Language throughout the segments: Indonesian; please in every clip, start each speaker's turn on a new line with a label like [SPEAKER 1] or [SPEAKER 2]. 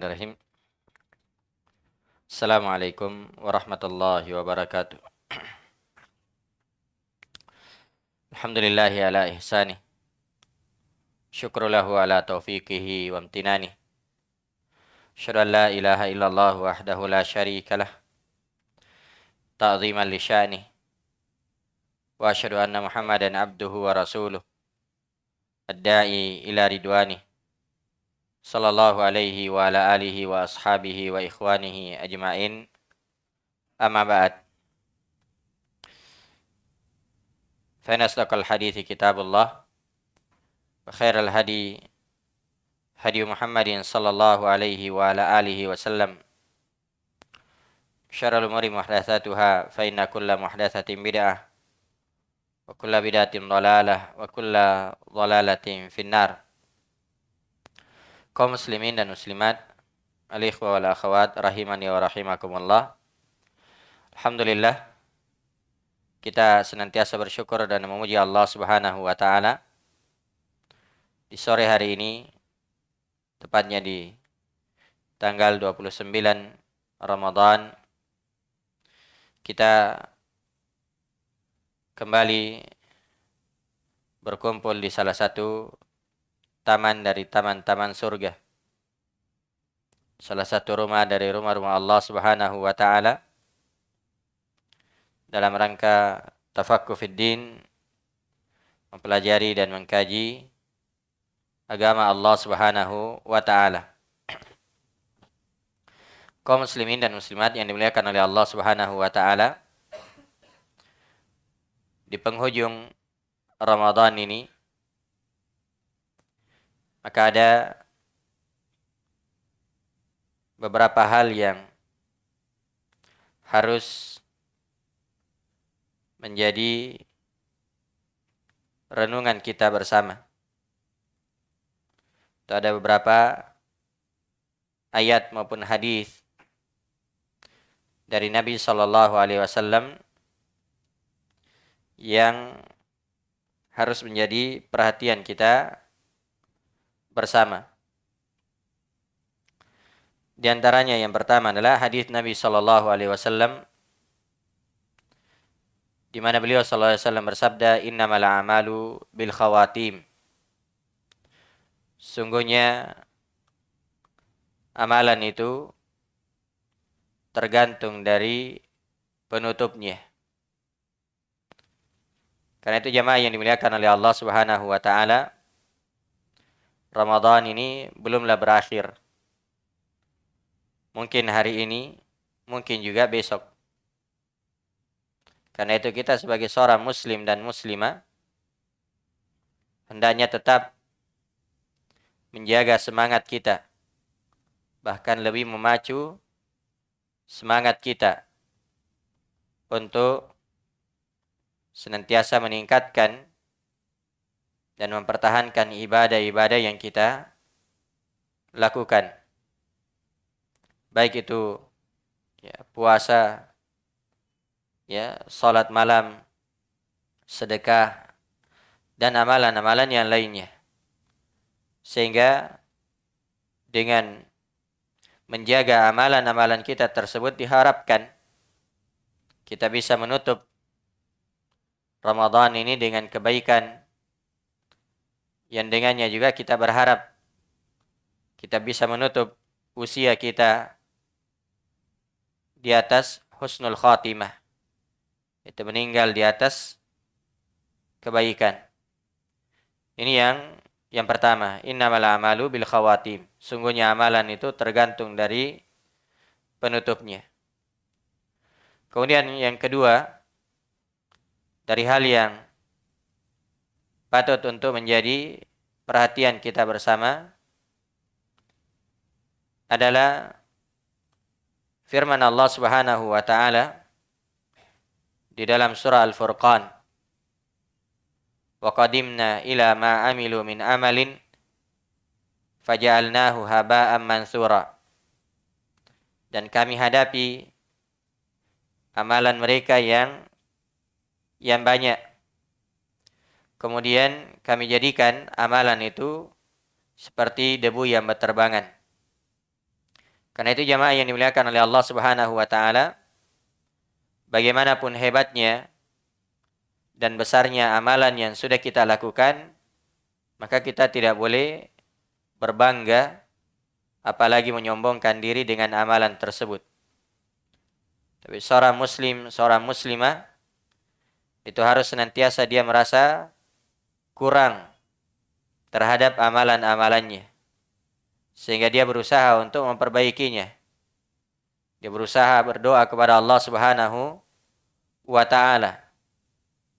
[SPEAKER 1] Bismillahirrahmanirrahim. Assalamualaikum warahmatullahi wabarakatuh. Alhamdulillahi ala ihsani. Syukrulahu ala taufiqihi wa amtinani. Asyhadu an la ilaha illallah wahdahu la syarikalah. Ta'ziman li sya'ni. Wa asyhadu anna Muhammadan abduhu wa rasuluh. Ad-da'i ila ridwani. Sallallahu alaihi wa ala alihi wa ashabihi wa ikhwanihi ajma'in. Amma ba'd. Fa inna asdaqal hadithi kitabullah. Wa khairal hadi Muhammadin sallallahu alaihi wa ala alihi wasallam. Syarrul umuri muhdatsatuha fa inna kulla muhdatsatin bid'ah wa kulla bid'atin dhalalah wa kulla dhalalatin finnar. Kaum muslimin dan muslimat, al-ikhwa wal akhwat rahimani wa rahimakumullah. Alhamdulillah, kita senantiasa bersyukur dan memuji Allah Subhanahu wa taala. Di sore hari ini, tepatnya di tanggal 29 Ramadan, kita kembali berkumpul di salah satu taman dari taman-taman surga. Salah satu rumah dari rumah-rumah Allah Subhanahu wa taala dalam rangka tafaqquh fid din, mempelajari dan mengkaji agama Allah Subhanahu wa taala. Kaum muslimin dan muslimat yang dimuliakan oleh Allah Subhanahu wa taala, di penghujung Ramadan ini maka ada beberapa hal yang harus menjadi renungan kita bersama. Itu ada beberapa ayat maupun hadis dari Nabi Shallallahu Alaihi Wasallam yang harus menjadi perhatian kita bersama. Di antaranya yang pertama adalah hadis Nabi Shallallahu Alaihi Wasallam di mana beliau Shallallahu Alaihi Wasallam bersabda, "Innamal a'malu bil khawatim." Sungguhnya amalan itu tergantung dari penutupnya. Karena itu jamaah yang dimuliakan oleh Allah Subhanahu wa taala, Ramadan ini belumlah berakhir. Mungkin hari ini, mungkin juga besok. Karena itu kita sebagai seorang muslim dan muslimah hendaknya tetap menjaga semangat kita. Bahkan lebih memacu semangat kita untuk senantiasa meningkatkan dan mempertahankan ibadah-ibadah yang kita lakukan. Baik itu puasa, salat malam, sedekah, dan amalan-amalan yang lainnya. Sehingga dengan menjaga amalan-amalan kita tersebut diharapkan kita bisa menutup Ramadan ini dengan kebaikan, yang dengannya juga kita berharap kita bisa menutup usia kita di atas husnul khatimah, itu meninggal di atas kebaikan. Ini yang pertama, innamal a'malu bil khawatim. Sungguhnya amalan itu tergantung dari penutupnya. Kemudian yang kedua, dari hal yang patut untuk menjadi perhatian kita bersama adalah firman Allah Subhanahu wa taala di dalam surah Al-Furqan, "Wa qadimna ila ma amilu min amalin faja'alnahu haba'an mansura." Dan kami hadapi amalan mereka yang banyak. Kemudian kami jadikan amalan itu seperti debu yang berterbangan. Karena itu jamaah yang dimuliakan oleh Allah Subhanahu wa taala, bagaimanapun hebatnya dan besarnya amalan yang sudah kita lakukan, maka kita tidak boleh berbangga apalagi menyombongkan diri dengan amalan tersebut. Tapi seorang muslim, seorang muslimah itu harus senantiasa dia merasa kurang terhadap amalan-amalannya, sehingga dia berusaha untuk memperbaikinya. Dia berusaha berdoa kepada Allah Subhanahu wa taala.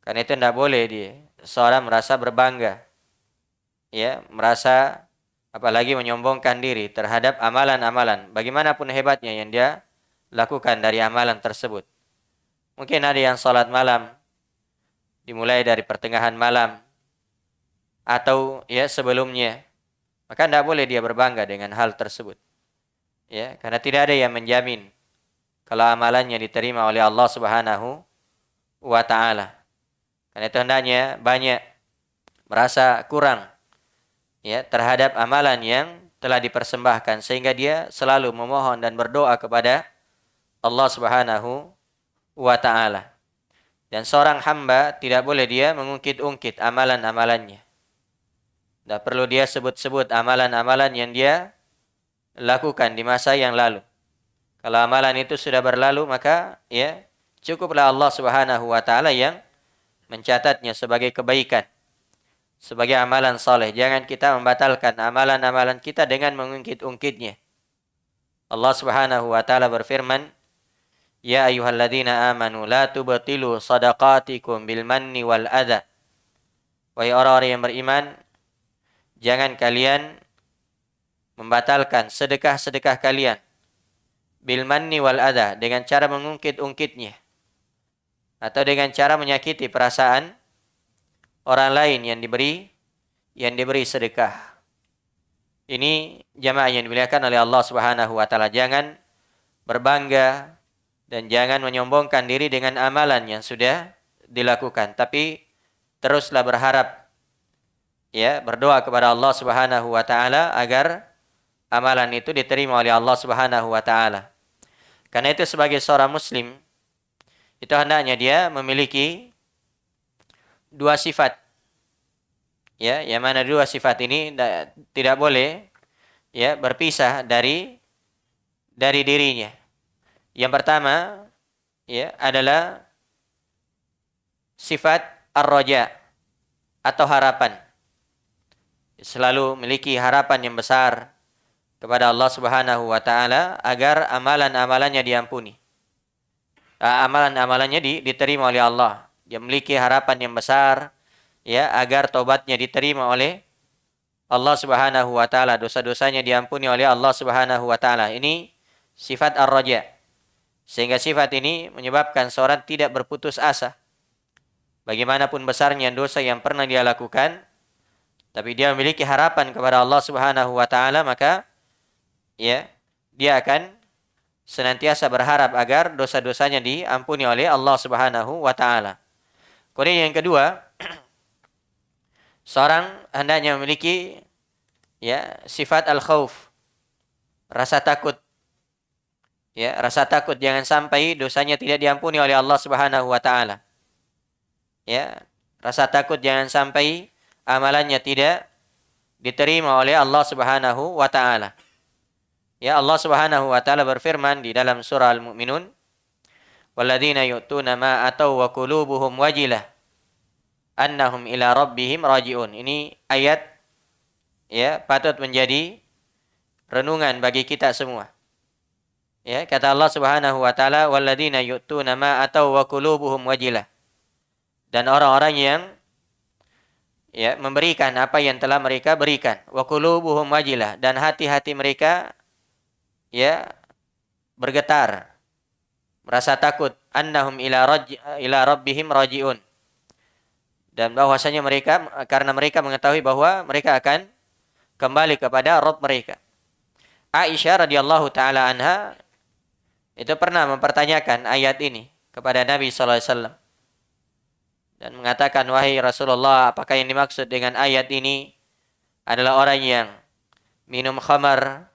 [SPEAKER 1] Karena itu tidak boleh dia seorang merasa berbangga, ya, merasa apalagi menyombongkan diri terhadap amalan-amalan, bagaimanapun hebatnya yang dia lakukan dari amalan tersebut. Mungkin ada yang salat malam dimulai dari pertengahan malam atau ya sebelumnya, maka tidak boleh dia berbangga dengan hal tersebut. Ya, karena tidak ada yang menjamin kalau amalannya diterima oleh Allah Subhanahu wa taala. Karena itu hendaknya banyak merasa kurang ya terhadap amalan yang telah dipersembahkan, sehingga dia selalu memohon dan berdoa kepada Allah Subhanahu wa taala. Dan seorang hamba tidak boleh dia mengungkit-ungkit amalan-amalannya. Tidak perlu dia sebut-sebut amalan-amalan yang dia lakukan di masa yang lalu. Kalau amalan itu sudah berlalu, maka ya cukuplah Allah Subhanahu wa taala yang mencatatnya sebagai kebaikan, sebagai amalan saleh. Jangan kita membatalkan amalan-amalan kita dengan mengungkit-ungkitnya. Allah Subhanahu wa taala berfirman, "Ya ayyuhalladzina amanu la tubtilu shadaqatikum bil manni wal adza." Wahai orang-orang yang beriman, jangan kalian membatalkan sedekah-sedekah kalian bil manni wal adza, dengan cara mengungkit-ungkitnya atau dengan cara menyakiti perasaan orang lain yang diberi sedekah. Ini jamaah yang dimuliakan oleh Allah Subhanahu wa taala. Jangan berbangga dan jangan menyombongkan diri dengan amalan yang sudah dilakukan, tapi teruslah berharap, ya, berdoa kepada Allah Subhanahu wa taala agar amalan itu diterima oleh Allah Subhanahu wa taala. Karena itu sebagai seorang muslim itu hendaknya dia memiliki dua sifat. Ya, yang mana dua sifat ini tidak boleh ya berpisah dari dirinya. Yang pertama ya adalah sifat ar-raja atau harapan. Selalu memiliki harapan yang besar kepada Allah Subhanahu wa taala agar amalan-amalannya diampuni. Amalan-amalannya diterima oleh Allah. Dia memiliki harapan yang besar ya agar tobatnya diterima oleh Allah Subhanahu wa taala, dosa-dosanya diampuni oleh Allah Subhanahu wa taala. Ini sifat ar-raja. Sehingga sifat ini menyebabkan seorang tidak berputus asa. Bagaimanapun besarnya dosa yang pernah dia lakukan, tapi dia memiliki harapan kepada Allah Subhanahu wa taala, maka ya dia akan senantiasa berharap agar dosa-dosanya diampuni oleh Allah Subhanahu wa taala. Kemudian yang kedua, seorang hendaknya memiliki ya sifat al-khauf, rasa takut. Ya, rasa takut jangan sampai dosanya tidak diampuni oleh Allah Subhanahu wa taala. Ya, rasa takut jangan sampai amalannya tidak diterima oleh Allah Subhanahu wa taala. Ya, Allah Subhanahu wa taala berfirman di dalam surah Al-Mu'minun, "Walladzina yu'tuna ma atau wa qulubuhum wajilah annahum ila rabbihim raji'un." Ini ayat ya patut menjadi renungan bagi kita semua. Ya, kata Allah Subhanahu wa taala, "Walladzina yu'tuna ma atau wa qulubuhum wajilah." Dan orang-orang yang ya memberikan apa yang telah mereka berikan, wa qulubuhum wajilah, dan hati-hati mereka ya bergetar, merasa takut, annahum ila rabbihim raji'un. Dan bahwasanya mereka, karena mereka mengetahui bahwa mereka akan kembali kepada Rabb mereka. Aisyah radhiyallahu taala anha itu pernah mempertanyakan ayat ini kepada Nabi sallallahu alaihi wasallam dan mengatakan, "Wahai Rasulullah, apakah yang dimaksud dengan ayat ini adalah orang yang minum khamar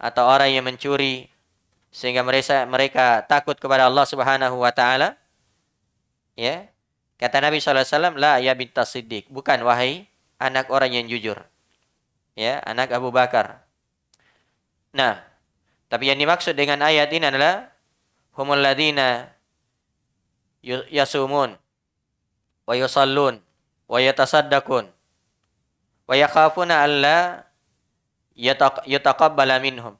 [SPEAKER 1] atau orang yang mencuri sehingga mereka takut kepada Allah Subhanahu wa taala, ya. Kata Nabi sallallahu alaihi wasallam, la ya bintas Siddiq, bukan wahai anak orang yang jujur. Ya, anak Abu Bakar. Nah, tapi yang dimaksud dengan ayat ini adalah humul ladina yasumun wa yusallun wa yatasaddaqun wa yakhafuna alla yataqabbala minhum.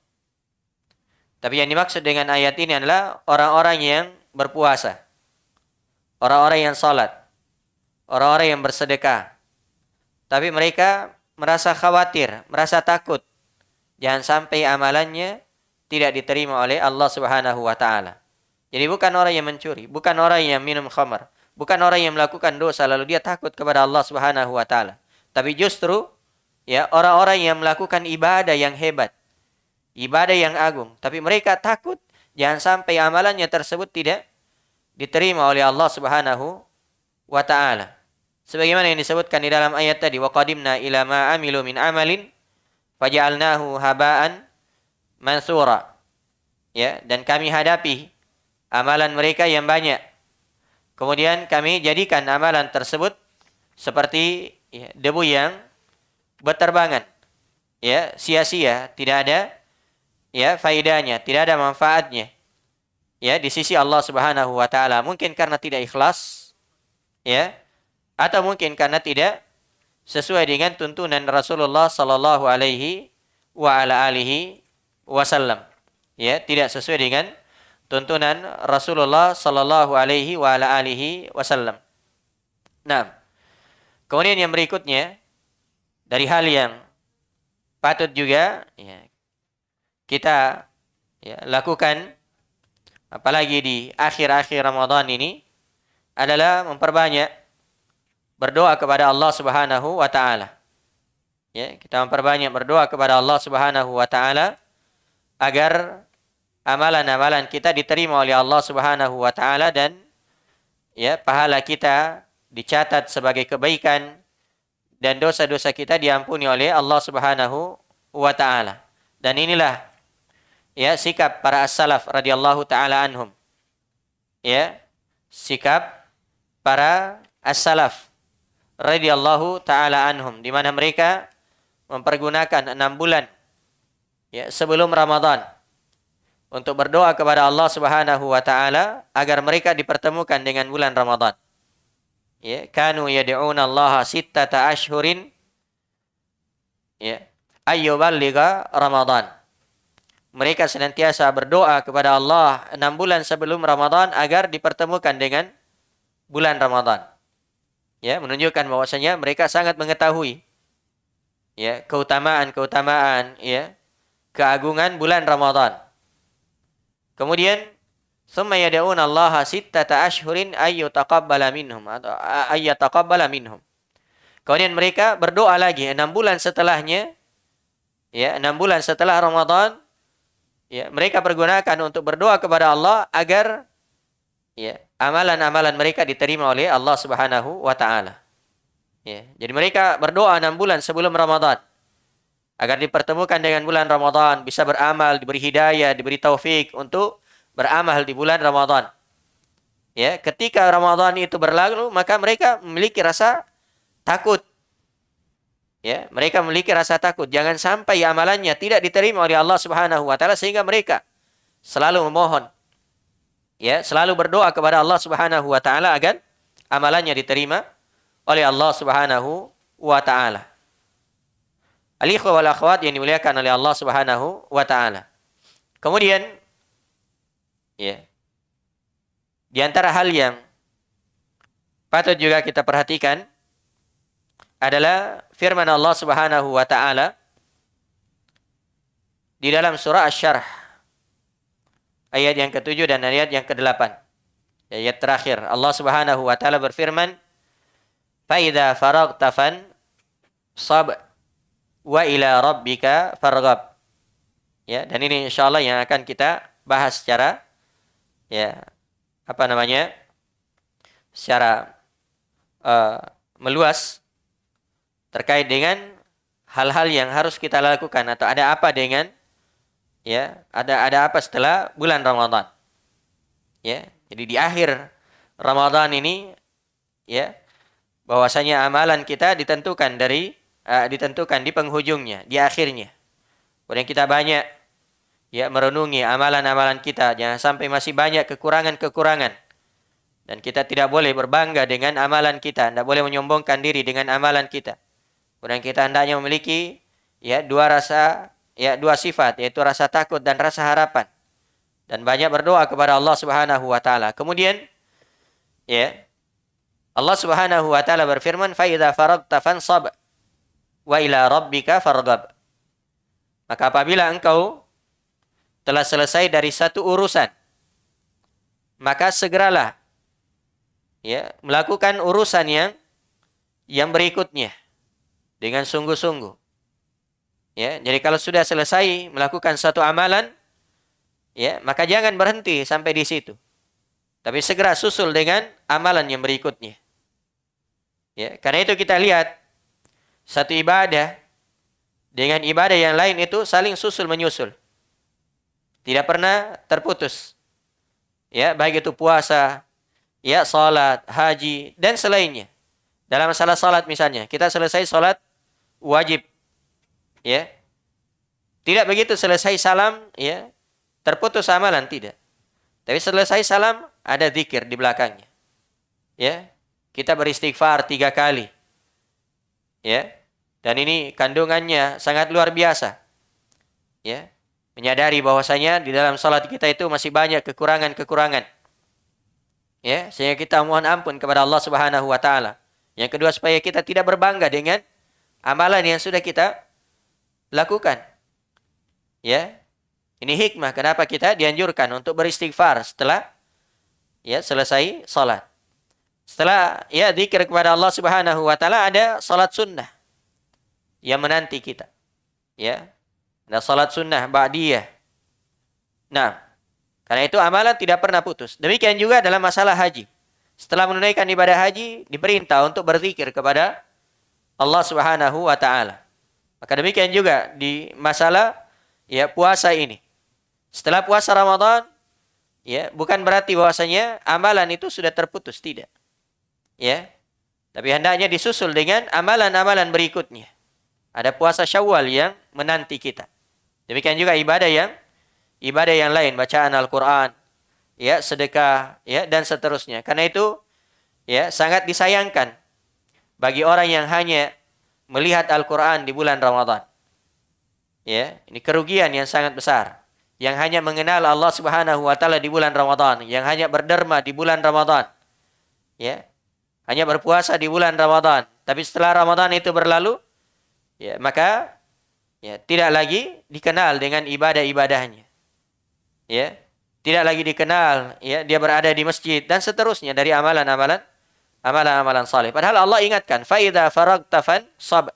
[SPEAKER 1] Tapi yang dimaksud dengan ayat ini adalah orang-orang yang berpuasa, orang-orang yang salat, orang-orang yang bersedekah. Tapi mereka merasa khawatir, merasa takut jangan sampai amalannya tidak diterima oleh Allah Subhanahu wa taala. Jadi bukan orang yang mencuri, bukan orang yang minum khamar, bukan orang yang melakukan dosa lalu dia takut kepada Allah Subhanahu wa taala. Tapi justru ya orang-orang yang melakukan ibadah yang hebat, ibadah yang agung, tapi mereka takut jangan sampai amalannya tersebut tidak diterima oleh Allah Subhanahu wa taala. Sebagaimana yang disebutkan di dalam ayat tadi, wa qadimna ila ma amilu min amalin faja'alnahu haba'an mansura. Ya, dan kami hadapi amalan mereka yang banyak. Kemudian kami jadikan amalan tersebut seperti ya, debu yang berterbangan. Ya, sia-sia, tidak ada ya faedahnya, tidak ada manfaatnya. Ya, di sisi Allah Subhanahu wa taala, mungkin karena tidak ikhlas, ya, atau mungkin karena tidak sesuai dengan tuntunan Rasulullah sallallahu alaihi wa ala alihi wasallam. Ya, tidak sesuai dengan tuntunan Rasulullah sallallahu alaihi wa ala alihi wasallam. Nah, kemudian yang berikutnya dari hal yang patut juga ya, kita ya, lakukan apalagi di akhir-akhir Ramadan ini adalah memperbanyak berdoa kepada Allah Subhanahu wa taala. Ya, kita memperbanyak berdoa kepada Allah Subhanahu wa taala agar amalan-amalan kita diterima oleh Allah Subhanahu wa taala dan ya pahala kita dicatat sebagai kebaikan dan dosa-dosa kita diampuni oleh Allah Subhanahu wa taala. Dan inilah ya sikap para as-salaf radhiyallahu taala anhum. Ya, sikap para as-salaf radhiyallahu taala anhum di mana mereka mempergunakan 6 bulan ya sebelum Ramadan untuk berdoa kepada Allah Subhanahu wa taala agar mereka dipertemukan dengan bulan Ramadan. Ya, kanu yad'una Allah sittata ashhurin ya ayyuballigha Ramadan. Mereka senantiasa berdoa kepada Allah 6 bulan sebelum Ramadan agar dipertemukan dengan bulan Ramadan. Ya, menunjukkan bahwasanya mereka sangat mengetahui ya keutamaan ya keagungan bulan Ramadan. Kemudian summa yad'una Allah sittata ashhurin ayyutaqabbala minhum atau ayyataqabbala minhum. Kemudian mereka berdoa lagi 6 bulan setelahnya ya 6 bulan setelah Ramadan ya mereka pergunakan untuk berdoa kepada Allah agar ya amalan-amalan mereka diterima oleh Allah Subhanahu wa taala. Ya, jadi mereka berdoa 6 bulan sebelum Ramadan agar dipertemukan dengan bulan Ramadan, bisa beramal, diberi hidayah, diberi taufik untuk beramal di bulan Ramadan. Ya, ketika Ramadan itu berlalu, maka mereka memiliki rasa takut. Ya, mereka memiliki rasa takut jangan sampai amalannya tidak diterima oleh Allah Subhanahu wa taala sehingga mereka selalu memohon ya, selalu berdoa kepada Allah Subhanahu wa taala agar amalannya diterima oleh Allah Subhanahu wa taala. Al-ikhwa wal akhwat yang dimuliakan oleh Allah Subhanahu wa taala. Kemudian ya, di antara hal yang patut juga kita perhatikan adalah firman Allah Subhanahu wa taala di dalam surah Asy-Syarh ayat yang ke-7 dan ayat yang ke-8. Ayat terakhir Allah Subhanahu wa taala berfirman, "Fa idza faraghta fansab wa ila rabbika farghab." Ya, dan ini insyaallah yang akan kita bahas secara ya secara meluas terkait dengan hal-hal yang harus kita lakukan atau ada apa dengan Ya, ada apa setelah bulan Ramadan? Ya, jadi di akhir Ramadan ini, ya, bahwasanya amalan kita ditentukan di penghujungnya, di akhirnya. Kemudian kita banyak ya merenungi amalan-amalan kita, jangan sampai masih banyak kekurangan-kekurangan. Dan kita tidak boleh berbangga dengan amalan kita, tidak boleh menyombongkan diri dengan amalan kita. Kemudian kita hendaknya memiliki ya dua sifat, yaitu rasa takut dan rasa harapan. Dan banyak berdoa kepada Allah Subhanahu wa taala. Kemudian ya Allah Subhanahu wa taala berfirman, "Fa idza faragta fansab wa ila rabbika farghab." Maka apabila engkau telah selesai dari satu urusan, maka segeralah ya melakukan urusan yang berikutnya dengan sungguh-sungguh. Ya, jadi kalau sudah selesai melakukan satu amalan, ya, maka jangan berhenti sampai di situ. Tapi segera susul dengan amalan yang berikutnya. Ya, karena itu kita lihat satu ibadah dengan ibadah yang lain itu saling susul menyusul. Tidak pernah terputus. Ya, baik itu puasa, ya, salat, haji dan selainnya. Dalam masalah salat misalnya, kita selesai salat wajib. Ya. Tidak begitu selesai salam, ya, terputus amalan, tidak. Tapi selesai salam ada zikir di belakangnya. Ya. Kita beristighfar 3 kali. Ya. Dan ini kandungannya sangat luar biasa. Ya. Menyadari bahwasanya di dalam salat kita itu masih banyak kekurangan-kekurangan. Ya, sehingga kita mohon ampun kepada Allah Subhanahu wa taala. Yang kedua, supaya kita tidak berbangga dengan amalan yang sudah kita lakukan. Ya. Ini hikmah kenapa kita dianjurkan untuk beristighfar setelah ya selesai salat. Setelah ya zikir kepada Allah Subhanahu wa taala, ada salat sunnah yang menanti kita. Ya. Ada salat sunnah ba'diyah. Nah, karena itu amalan tidak pernah putus. Demikian juga dalam masalah haji. Setelah menunaikan ibadah haji, diperintah untuk berzikir kepada Allah Subhanahu wa taala. Maka demikian juga di masalah ya puasa ini. Setelah puasa Ramadan, ya, bukan berarti bahwasanya amalan itu sudah terputus, tidak. Ya. Tapi hendaknya disusul dengan amalan-amalan berikutnya. Ada puasa Syawal yang menanti kita. Demikian juga ibadah yang lain, bacaan Al-Qur'an, ya, sedekah, ya, dan seterusnya. Karena itu ya sangat disayangkan bagi orang yang hanya melihat Al-Qur'an di bulan Ramadan. Ya, ini kerugian yang sangat besar. Yang hanya mengenal Allah Subhanahu wa taala di bulan Ramadan, yang hanya berderma di bulan Ramadan. Ya. Hanya berpuasa di bulan Ramadan, tapi setelah Ramadan itu berlalu, ya, maka ya tidak lagi dikenal dengan ibadah-ibadahnya. Ya. Tidak lagi dikenal, ya, dia berada di masjid dan seterusnya dari amalan-amalan saleh. Padahal Allah ingatkan, fa idza faragta fansab.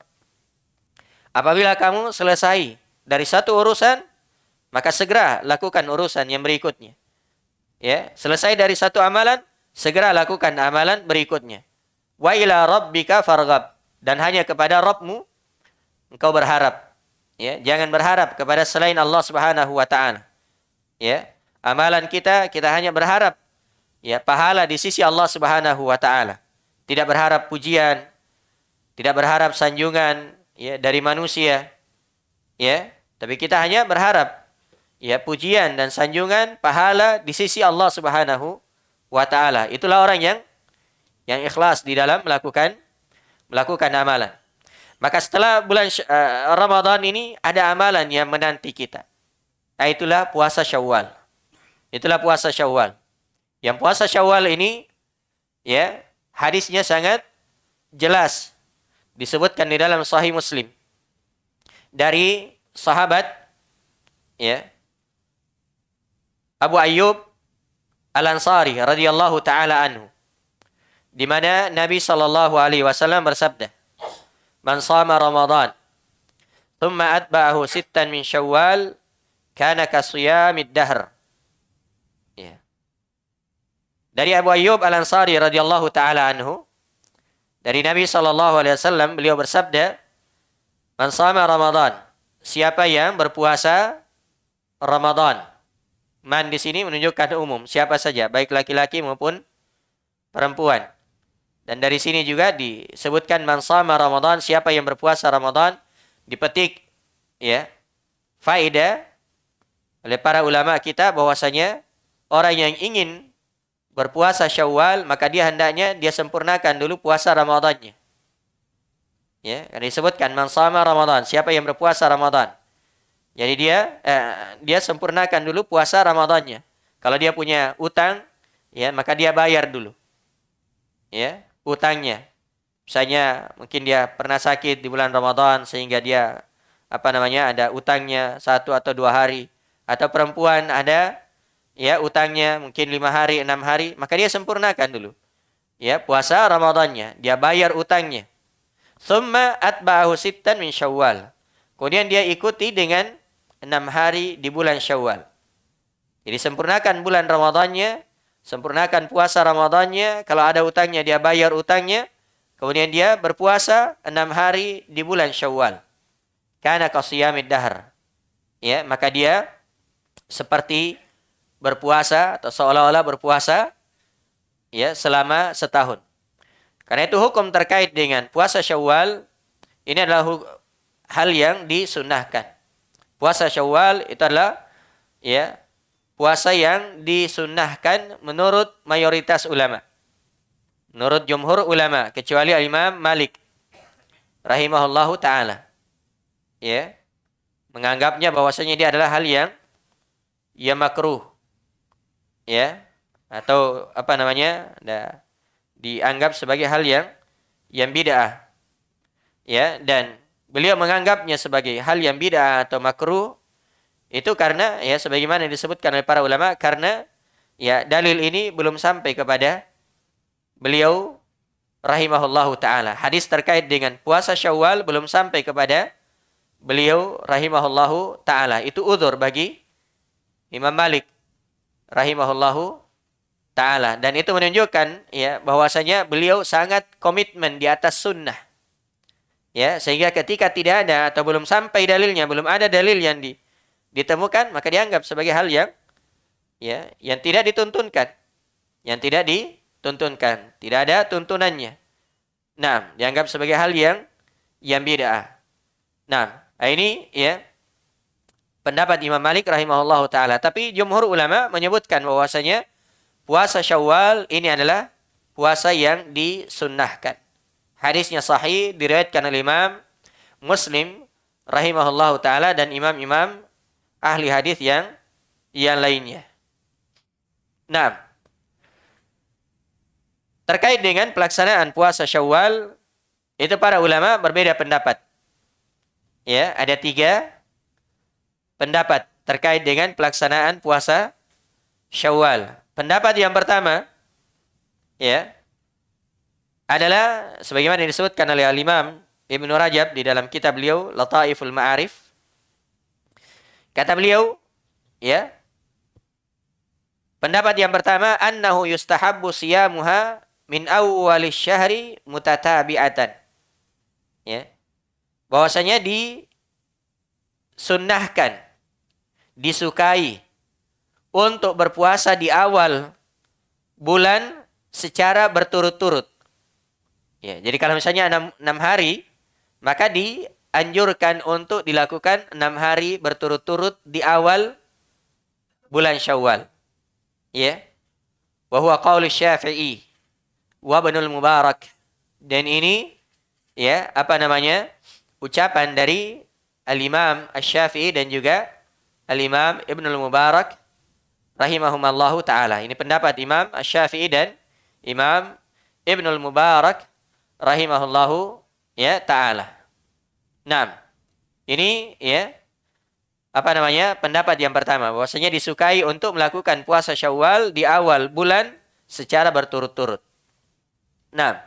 [SPEAKER 1] Apabila kamu selesai dari satu urusan, maka segera lakukan urusan yang berikutnya. Ya, selesai dari satu amalan, segera lakukan amalan berikutnya. Wa ila rabbika farghab, dan hanya kepada Rabbmu engkau berharap. Ya, jangan berharap kepada selain Allah Subhanahu wa taala. Ya, amalan kita hanya berharap ya pahala di sisi Allah Subhanahu wa taala. Tidak berharap pujian, tidak berharap sanjungan ya dari manusia. Ya, tapi kita hanya berharap ya pujian dan sanjungan pahala di sisi Allah Subhanahu wa taala. Itulah orang yang ikhlas di dalam melakukan amalan. Maka setelah bulan Ramadan ini ada amalan yang menanti kita. Itulah puasa Syawal. Itulah puasa Syawal. Yang puasa Syawal ini ya hadisnya sangat jelas disebutkan di dalam Sahih Muslim dari sahabat ya Abu Ayyub Al-Ansari radhiyallahu taala anhu, di mana Nabi sallallahu alaihi wasallam bersabda, "Man shama Ramadan, thumma atba'ahu sittan min Syawal, kana ka shiyamid dahr." Ya. Dari Abu Ayyub Al-Ansari radhiyallahu taala anhu, dari Nabi sallallahu alaihi wasallam, beliau bersabda, "Man shama Ramadan," siapa yang berpuasa Ramadan. Man di sini menunjukkan umum, siapa saja, baik laki-laki maupun perempuan. Dan dari sini juga disebutkan man shama Ramadan, siapa yang berpuasa Ramadan, dipetik ya faedah oleh para ulama kita bahwasanya orang yang ingin berpuasa Syawal, maka dia hendaknya dia sempurnakan dulu puasa Ramadannya. Ya, kan disebutkan man shama Ramadan, siapa yang berpuasa Ramadan. Jadi dia sempurnakan dulu puasa Ramadannya. Kalau dia punya utang, ya maka dia bayar dulu. Ya, utangnya. Misalnya mungkin dia pernah sakit di bulan Ramadan sehingga dia ada utangnya 1 atau 2 hari, atau perempuan ada ya utangnya mungkin 5 hari 6 hari, maka dia sempurnakan dulu ya puasa Ramadannya, dia bayar utangnya. Tsumma atba'ahu sittan min Syawal. Kemudian dia ikuti dengan 6 hari di bulan Syawal. Jadi sempurnakan bulan Ramadannya, sempurnakan puasa Ramadannya, kalau ada utangnya dia bayar utangnya, kemudian dia berpuasa 6 hari di bulan Syawal. Kana qasiyamid dahr. Ya, maka dia seperti berpuasa atau seolah-olah berpuasa ya selama setahun. Karena itu hukum terkait dengan puasa Syawal ini adalah hal yang disunnahkan. Puasa Syawal itu adalah ya puasa yang disunnahkan menurut mayoritas ulama. Menurut jumhur ulama, kecuali Imam Malik rahimahullahu taala. Ya. Menganggapnya bahwasanya dia adalah hal yang makruh. Ya. Atau dianggap sebagai hal yang bid'ah. Ya, dan beliau menganggapnya sebagai hal yang bid'ah atau makruh itu karena ya sebagaimana disebutkan oleh para ulama, karena ya dalil ini belum sampai kepada beliau rahimahullahu taala. Hadis terkait dengan puasa Syawal belum sampai kepada beliau rahimahullahu taala. Itu udzur bagi Imam Malik rahimahullahu taala, dan itu menunjukkan ya bahwasanya beliau sangat komitmen di atas sunnah. Ya, sehingga ketika tidak ada atau belum sampai dalilnya, belum ada dalil yang ditemukan, maka dianggap sebagai hal yang tidak dituntunkan. Yang tidak dituntunkan, tidak ada tuntunannya. Nah, dianggap sebagai hal yang bid'ah. Nah, ini ya pendapat Imam Malik rahimahullahu taala. Tapi jumhur ulama menyebutkan bahwasanya puasa Syawal ini adalah puasa yang disunnahkan. Hadisnya sahih, diriwayatkan oleh Imam Muslim rahimahullahu taala dan imam-imam ahli hadis yang lainnya. Nah, terkait dengan pelaksanaan puasa Syawal, itu para ulama berbeda pendapat. Ya, ada 3 pendapat terkait dengan pelaksanaan puasa Syawal. Pendapat yang pertama, ya, adalah sebagaimana disebutkan oleh Al-Imam Ibnu Rajab di dalam kitab beliau Lataiful Ma'arif. Kata beliau, ya, pendapat yang pertama, annahu yustahabbu siyamuha min awwalis syahri mutatabi'atan. Ya. Bahwasanya disunnahkan, disukai untuk berpuasa di awal bulan secara berturut-turut. Ya, jadi kalau misalnya 6 hari, maka dianjurkan untuk dilakukan 6 hari berturut-turut di awal bulan Syawal. Ya. Wa huwa qaulu Syafi'i wa Ibnul Mubarak. Dan ini ya, ucapan dari Al-Imam Asy-Syafi'i dan juga Al-Imam Ibnul Mubarak rahimahumallahu taala. Ini pendapat Imam Asy-Syafi'i dan Imam Ibnul Mubarak rahimahullahu ya taala. Nah, ini ya pendapat yang pertama, bahwasanya disukai untuk melakukan puasa Syawal di awal bulan secara berturut-turut. Nah,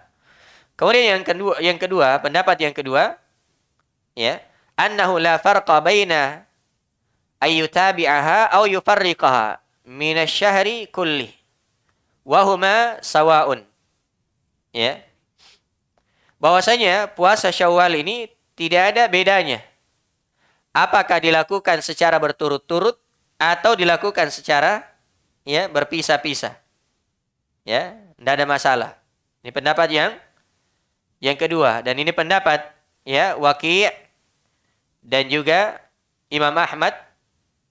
[SPEAKER 1] kemudian yang kedua, pendapat yang kedua, ya, annahu la farqa baina ayyutabi'aha aw yufarriqaha min asy-syahri kulli wa huma sawa'un. Ya. Bahwasanya puasa Syawal ini tidak ada bedanya apakah dilakukan secara berturut-turut atau dilakukan secara berpisah-pisah. Ya, tidak ada masalah. Ini pendapat yang kedua, dan ini pendapat Waqi' dan juga Imam Ahmad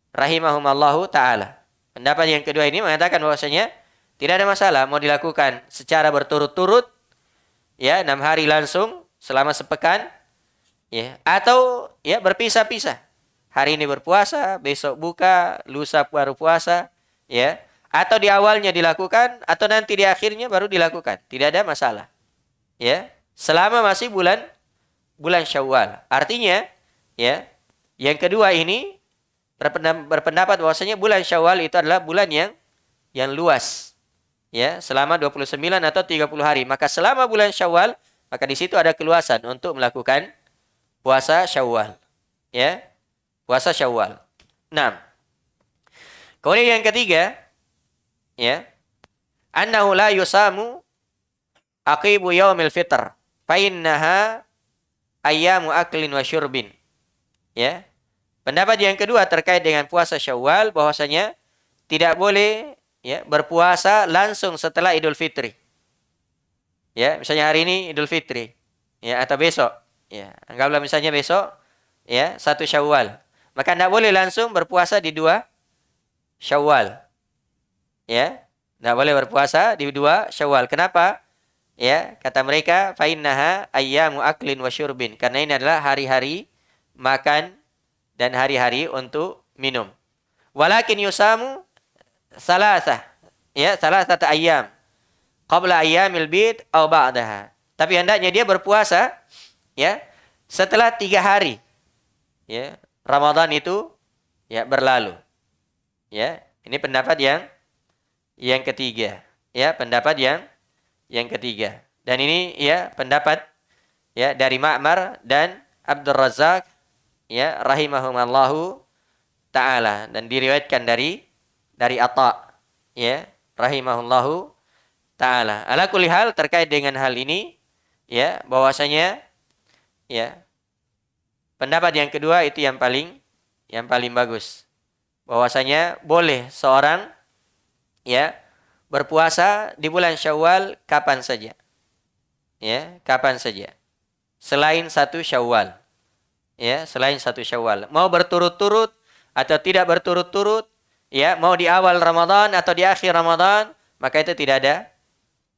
[SPEAKER 1] rahimahumallahu taala. Pendapat yang kedua ini mengatakan bahwasanya tidak ada masalah mau dilakukan secara berturut-turut 6 hari langsung selama sepekan atau berpisah-pisah. Hari ini berpuasa, besok buka, lusa baru puasa, atau di awalnya dilakukan atau nanti di akhirnya baru dilakukan. Tidak ada masalah. Selama masih bulan Syawal. Artinya, yang kedua ini berpendapat bahwasanya bulan Syawal itu adalah bulan yang luas. Selama 29 atau 30 hari. Maka selama bulan Syawal, maka di situ ada keluasan untuk melakukan puasa Syawal. Puasa Syawal. 6. Kemudian yang ketiga, annahu la yusamu aqibu yaumil fitr fa innaha ayyamu aklin wa syurbin. Pendapat yang kedua terkait dengan puasa Syawal bahwasanya tidak boleh berpuasa langsung setelah Idul Fitri. Misalnya hari ini Idul Fitri atau besok. Anggaplah misalnya besok 1 Syawal. Maka tidak boleh langsung berpuasa di 2 Syawal. Tidak boleh berpuasa di 2 Syawal. Kenapa? Kata mereka, fa innaha ayyamu aklin wa syurbin. Karena ini adalah hari-hari makan dan hari-hari untuk minum. Walakin yusamu salasah ayyam qabla ayyamil bid aw ba'daha. Tapi hendaknya dia berpuasa setelah 3 hari Ramadan itu berlalu. Ini pendapat yang ketiga. Pendapat yang ketiga. Dan ini pendapat dari Ma'mar dan Abdul Razak rahimahumallahu taala, dan diriwayatkan dari Atha rahimahullahu taala. Ala kulli hal, terkait dengan hal ini bahwasanya pendapat yang kedua itu yang paling bagus. Bahwasanya boleh seorang berpuasa di bulan Syawal kapan saja. Kapan saja. Selain 1 Syawal. Selain 1 Syawal. Mau berturut-turut atau tidak berturut-turut, mau di awal Ramadan atau di akhir Ramadan, maka itu tidak ada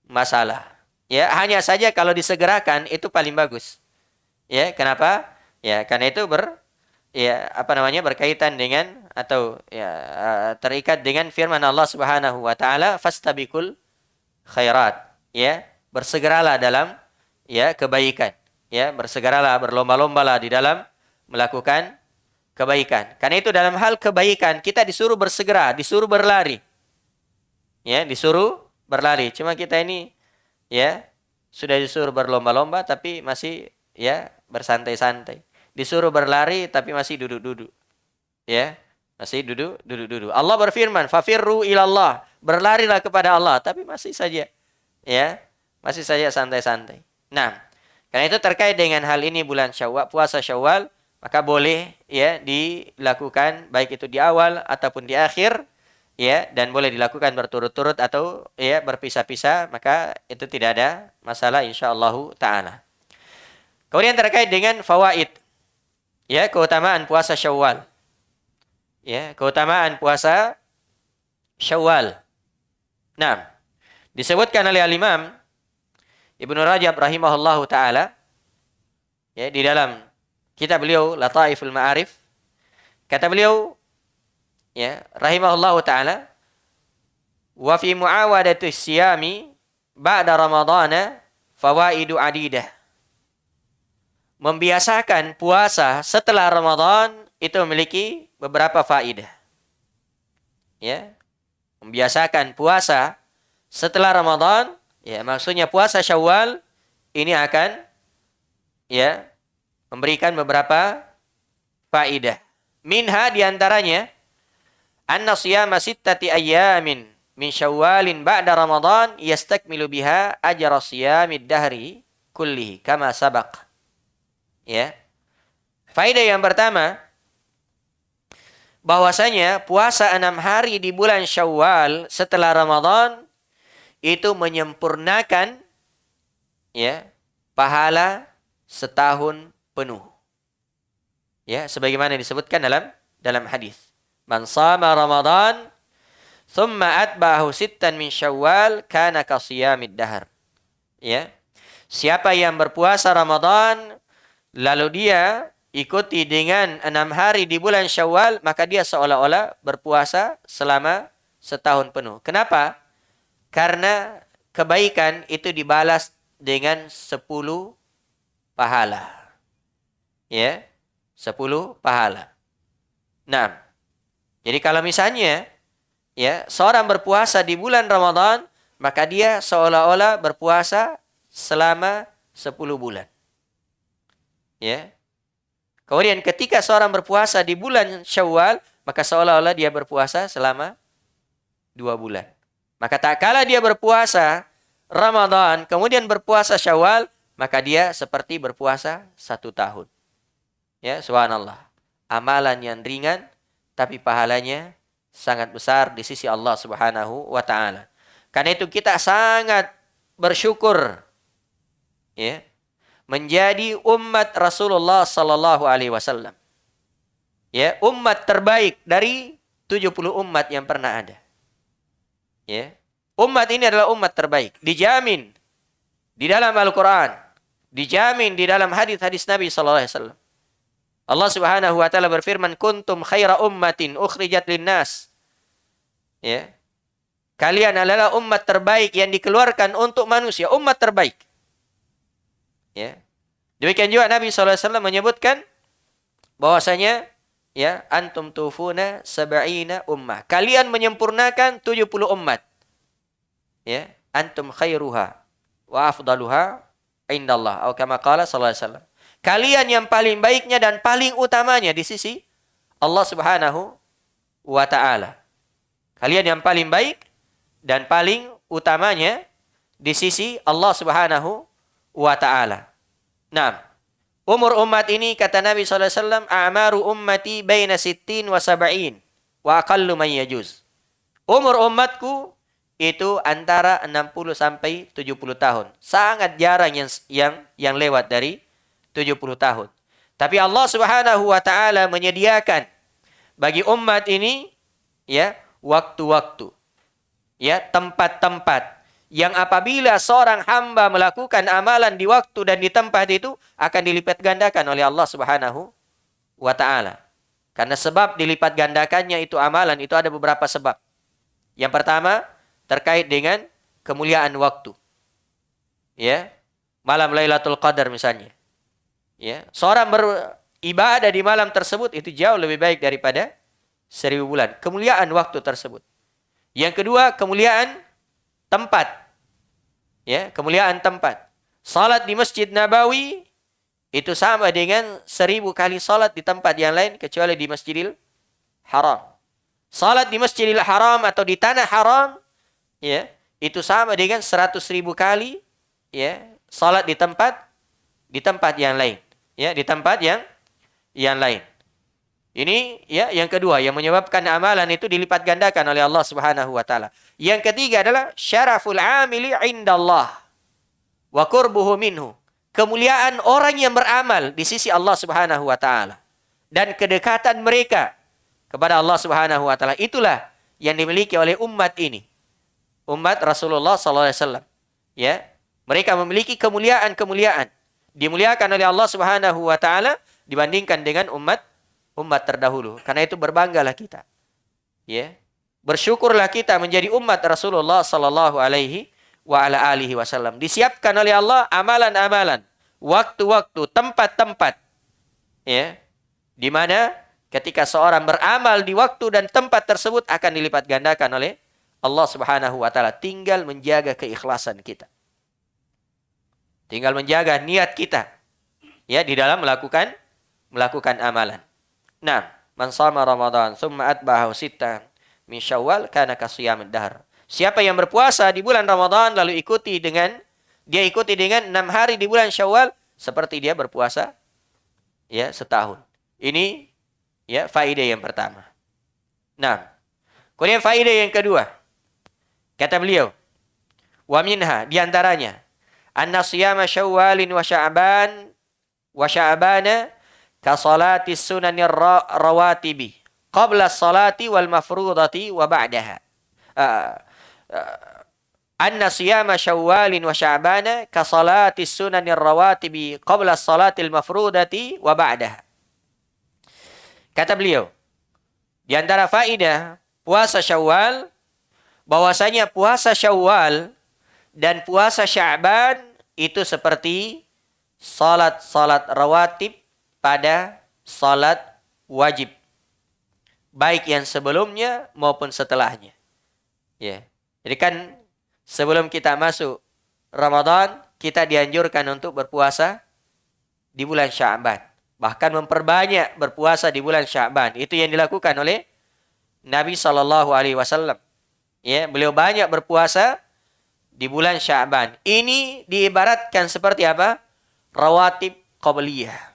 [SPEAKER 1] masalah. Hanya saja kalau disegerakan itu paling bagus. Kenapa? Karena itu berkaitan dengan atau terikat dengan firman Allah Subhanahu wa taala, fastabiqul khairat. Bersegeralah dalam kebaikan. Bersegeralah, berlomba-lombalah di dalam melakukan kebaikan. Karena itu dalam hal kebaikan kita disuruh bersegera, disuruh berlari. Disuruh berlari. Cuma kita ini sudah disuruh berlomba-lomba tapi masih bersantai-santai. Disuruh berlari tapi masih duduk-duduk. Masih duduk-duduk. Allah berfirman, fafirru ilallah. Berlarilah kepada Allah, tapi masih saja masih saja santai-santai. Nah, karena itu terkait dengan hal ini bulan Syawal, puasa Syawal, maka boleh dilakukan baik itu di awal ataupun di akhir, dan boleh dilakukan berturut-turut atau berpisah-pisah, maka itu tidak ada masalah insyaallah taala. Kemudian terkait dengan fawaid, keutamaan puasa Syawal. Keutamaan puasa Syawal. Nah, disebutkan oleh Al-Imam Ibnu Rajab rahimahullahu taala di dalam kitab beliau Lataiful Ma'arif, kata beliau rahimahullahu taala, wa fi muawadati siyami ba'da ramadhana fawaidu adidah. Membiasakan puasa setelah Ramadan itu memiliki beberapa faidah. Membiasakan puasa setelah Ramadan, maksudnya puasa Syawal ini akan memberikan beberapa faidah. Minha diantaranya anna siyama sittati ayyamin min Syawalin ba'da Ramadan yastakmilu biha ajra siyamid dahri kullihi kama sabaq. Faidah yang pertama, bahwasanya puasa 6 hari di bulan Syawal setelah Ramadan itu menyempurnakan ya pahala setahun penuh. Ya, sebagaimana disebutkan dalam hadis. Man shama Ramadan thumma atba'ahu sittan min Syawal kana kasiyamid dahr. Ya. Siapa yang berpuasa Ramadan lalu dia ikuti dengan 6 hari di bulan Syawal, maka dia seolah-olah berpuasa selama setahun penuh. Kenapa? Karena kebaikan itu dibalas dengan 10 pahala. Ya, 10 pahala. Nah, jadi kalau misalnya ya seorang berpuasa di bulan Ramadan, maka dia seolah-olah berpuasa selama 10 bulan. Ya. Kemudian ketika seorang berpuasa di bulan Syawal, maka seolah-olah dia berpuasa selama 2 bulan. Maka tak kala dia berpuasa Ramadan, kemudian berpuasa Syawal, maka dia seperti berpuasa 1 tahun. Ya, subhanallah. Amalan yang ringan, tapi pahalanya sangat besar di sisi Allah Subhanahu wa ta'ala. Karena itu kita sangat bersyukur ya, menjadi umat Rasulullah sallallahu alaihi wasallam. Ya, umat terbaik dari 70 umat yang pernah ada. Ya. Umat ini adalah umat terbaik, dijamin di dalam Al-Qur'an, dijamin di dalam hadis-hadis Nabi sallallahu alaihi wasallam. Allah Subhanahu wa taala berfirman, "Kuntum khaira ummatin ukhrijat linnas." Ya. Kalian adalah umat terbaik yang dikeluarkan untuk manusia, umat terbaik. Ya. Demikian juga Nabi SAW menyebutkan bahwasanya ya antum tufuna sab'ina ummah. Kalian menyempurnakan 70 umat. Ya, antum khairuha wa afdaluha indallah. Atau kama qala sallallahu alaihi wasallam. Kalian yang paling baiknya dan paling utamanya di sisi Allah Subhanahu wa taala. Kalian yang paling baik dan paling utamanya di sisi Allah Subhanahu wa taala. Nah, umur umat ini kata Nabi sallallahu alaihi wasallam, "A'maru ummati baina 60 wa 70 wa aqallu man yajuz." Umur umatku itu antara 60 sampai 70 tahun. Sangat jarang yang lewat dari 70 tahun. Tapi Allah Subhanahu wa taala menyediakan bagi umat ini ya waktu-waktu, ya tempat-tempat yang apabila seorang hamba melakukan amalan di waktu dan di tempat itu akan dilipat gandakan oleh Allah Subhanahu wa taala. Karena sebab dilipat gandakannya itu amalan itu ada beberapa sebab. Yang pertama terkait dengan kemuliaan waktu. Ya. Malam Lailatul Qadar misalnya. Ya, seorang beribadah di malam tersebut itu jauh lebih baik daripada 1000 bulan. Kemuliaan waktu tersebut. Yang kedua, kemuliaan tempat. Ya, kemuliaan tempat. Salat di Masjid Nabawi itu sama dengan 1000 kali salat di tempat yang lain kecuali di Masjidil Haram. Salat di Masjidil Haram atau di tanah haram ya, itu sama dengan 100.000 kali ya, salat di tempat yang lain. Ya, di tempat yang lain. Ini ya yang kedua yang menyebabkan amalan itu dilipat gandakan oleh Allah Subhanahu wa taala. Yang ketiga adalah syaraful amili indallah wa qurbuhu minhu. Kemuliaan orang yang beramal di sisi Allah Subhanahu wa taala dan kedekatan mereka kepada Allah Subhanahu wa taala. Itulah yang dimiliki oleh umat ini. Umat Rasulullah sallallahu alaihi wasallam. Ya, mereka memiliki kemuliaan-kemuliaan. Dimuliakan oleh Allah Subhanahu wa taala dibandingkan dengan umat terdahulu. Karena itu berbanggalah kita. Ya. Bersyukurlah kita menjadi umat Rasulullah sallallahu alaihi wa ala alihi wasallam. Disiapkan oleh Allah amalan-amalan, waktu-waktu, tempat-tempat. Ya. Di mana ketika seorang beramal di waktu dan tempat tersebut akan dilipat gandakan oleh Allah Subhanahu wa taala. Tinggal menjaga keikhlasan kita. Tinggal menjaga niat kita ya di dalam melakukan amalan. Nah, man shama Ramadan tsumma atba'ahu sittan min Syawal kana kasiyamid dahr. Siapa yang berpuasa di bulan Ramadan lalu ikuti dengan 6 hari di bulan Syawal seperti dia berpuasa ya setahun. Ini ya faedah yang pertama. Nah, kemudian faedah yang kedua. Kata beliau, wa minha, di antaranya, anna siyama syawalin wa sya'bana ka salati sunanir rawatibi qabla salati wal mafrudati wa ba'daha. Uh, anna siyama syawalin wa sya'bana ka salati sunanir rawatibi qabla salatil mafrudati wa ba'daha. Kata beliau, di antara faedah puasa Syawal, bahwasanya puasa Syawal dan puasa Sya'ban itu seperti salat-salat rawatib pada salat wajib, baik yang sebelumnya maupun setelahnya. Ya. Jadi kan sebelum kita masuk Ramadan, kita dianjurkan untuk berpuasa di bulan Sya'ban. Bahkan memperbanyak berpuasa di bulan Sya'ban. Itu yang dilakukan oleh Nabi SAW. Ya, beliau banyak berpuasa di bulan Sya'ban. Ini diibaratkan seperti apa? Rawatib qabliyah.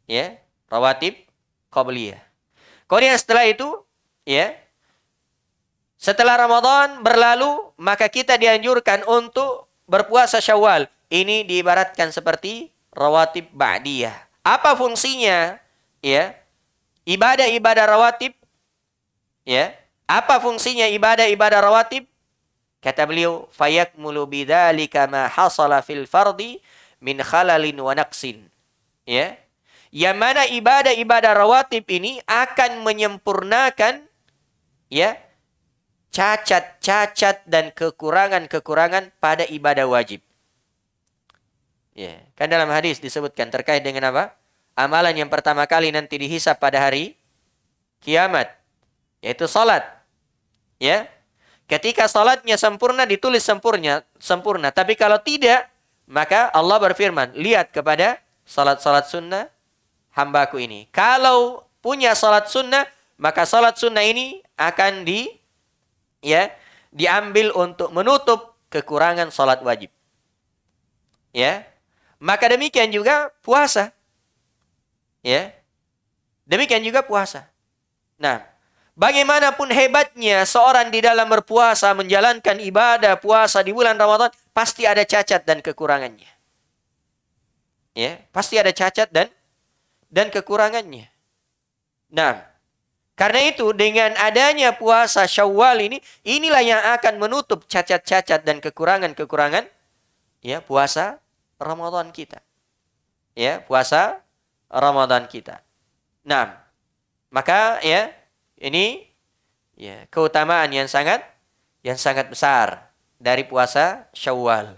[SPEAKER 1] Ya, rawatib qabliyah. Kemudian setelah itu, ya, setelah Ramadan berlalu, maka kita dianjurkan untuk berpuasa Syawal. Ini diibaratkan seperti rawatib ba'diyah. Apa fungsinya? Ya, ibadah-ibadah rawatib. Ya, apa fungsinya ibadah-ibadah rawatib? Kata beliau, fayakmulu bidzalika ma hasala fil fardi min khalalin wa naqsin. Ya. Yang mana ibadah-ibadah rawatib ini akan menyempurnakan, ya, cacat-cacat dan kekurangan-kekurangan pada ibadah wajib. Ya, kan dalam hadis disebutkan terkait dengan apa? Amalan yang pertama kali nanti dihisab pada hari kiamat, yaitu salat. Ya. Ketika salatnya sempurna, ditulis sempurna. Tapi kalau tidak, maka Allah berfirman, lihat kepada salat-salat sunnah hambaku ini. Kalau punya salat sunnah, maka salat sunnah ini akan diambil untuk menutup kekurangan salat wajib. Ya. Maka demikian juga puasa. Ya. Demikian juga puasa. Nah, bagaimanapun hebatnya seorang di dalam berpuasa, menjalankan ibadah puasa di bulan Ramadan, pasti ada cacat dan kekurangannya. Ya, pasti ada cacat dan kekurangannya. Nah, karena itu dengan adanya puasa Syawal ini, inilah yang akan menutup cacat-cacat dan kekurangan-kekurangan, ya, puasa Ramadan kita. Ya, puasa Ramadan kita. Nah, maka ya, ini ya keutamaan yang sangat besar dari puasa Syawal.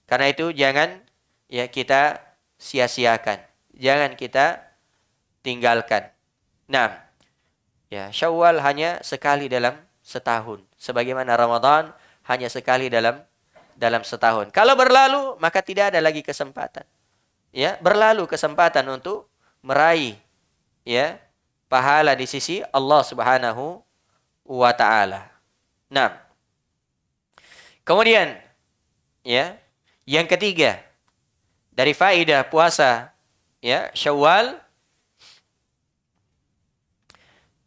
[SPEAKER 1] Karena itu jangan ya kita sia-siakan. Jangan kita tinggalkan. Nah, ya Syawal hanya sekali dalam setahun. Sebagaimana Ramadan hanya sekali dalam setahun. Kalau berlalu, maka tidak ada lagi kesempatan. Ya, berlalu kesempatan untuk meraih ya pahala di sisi Allah Subhanahu wa taala. Nah, kemudian ya, yang ketiga dari faedah puasa ya Syawal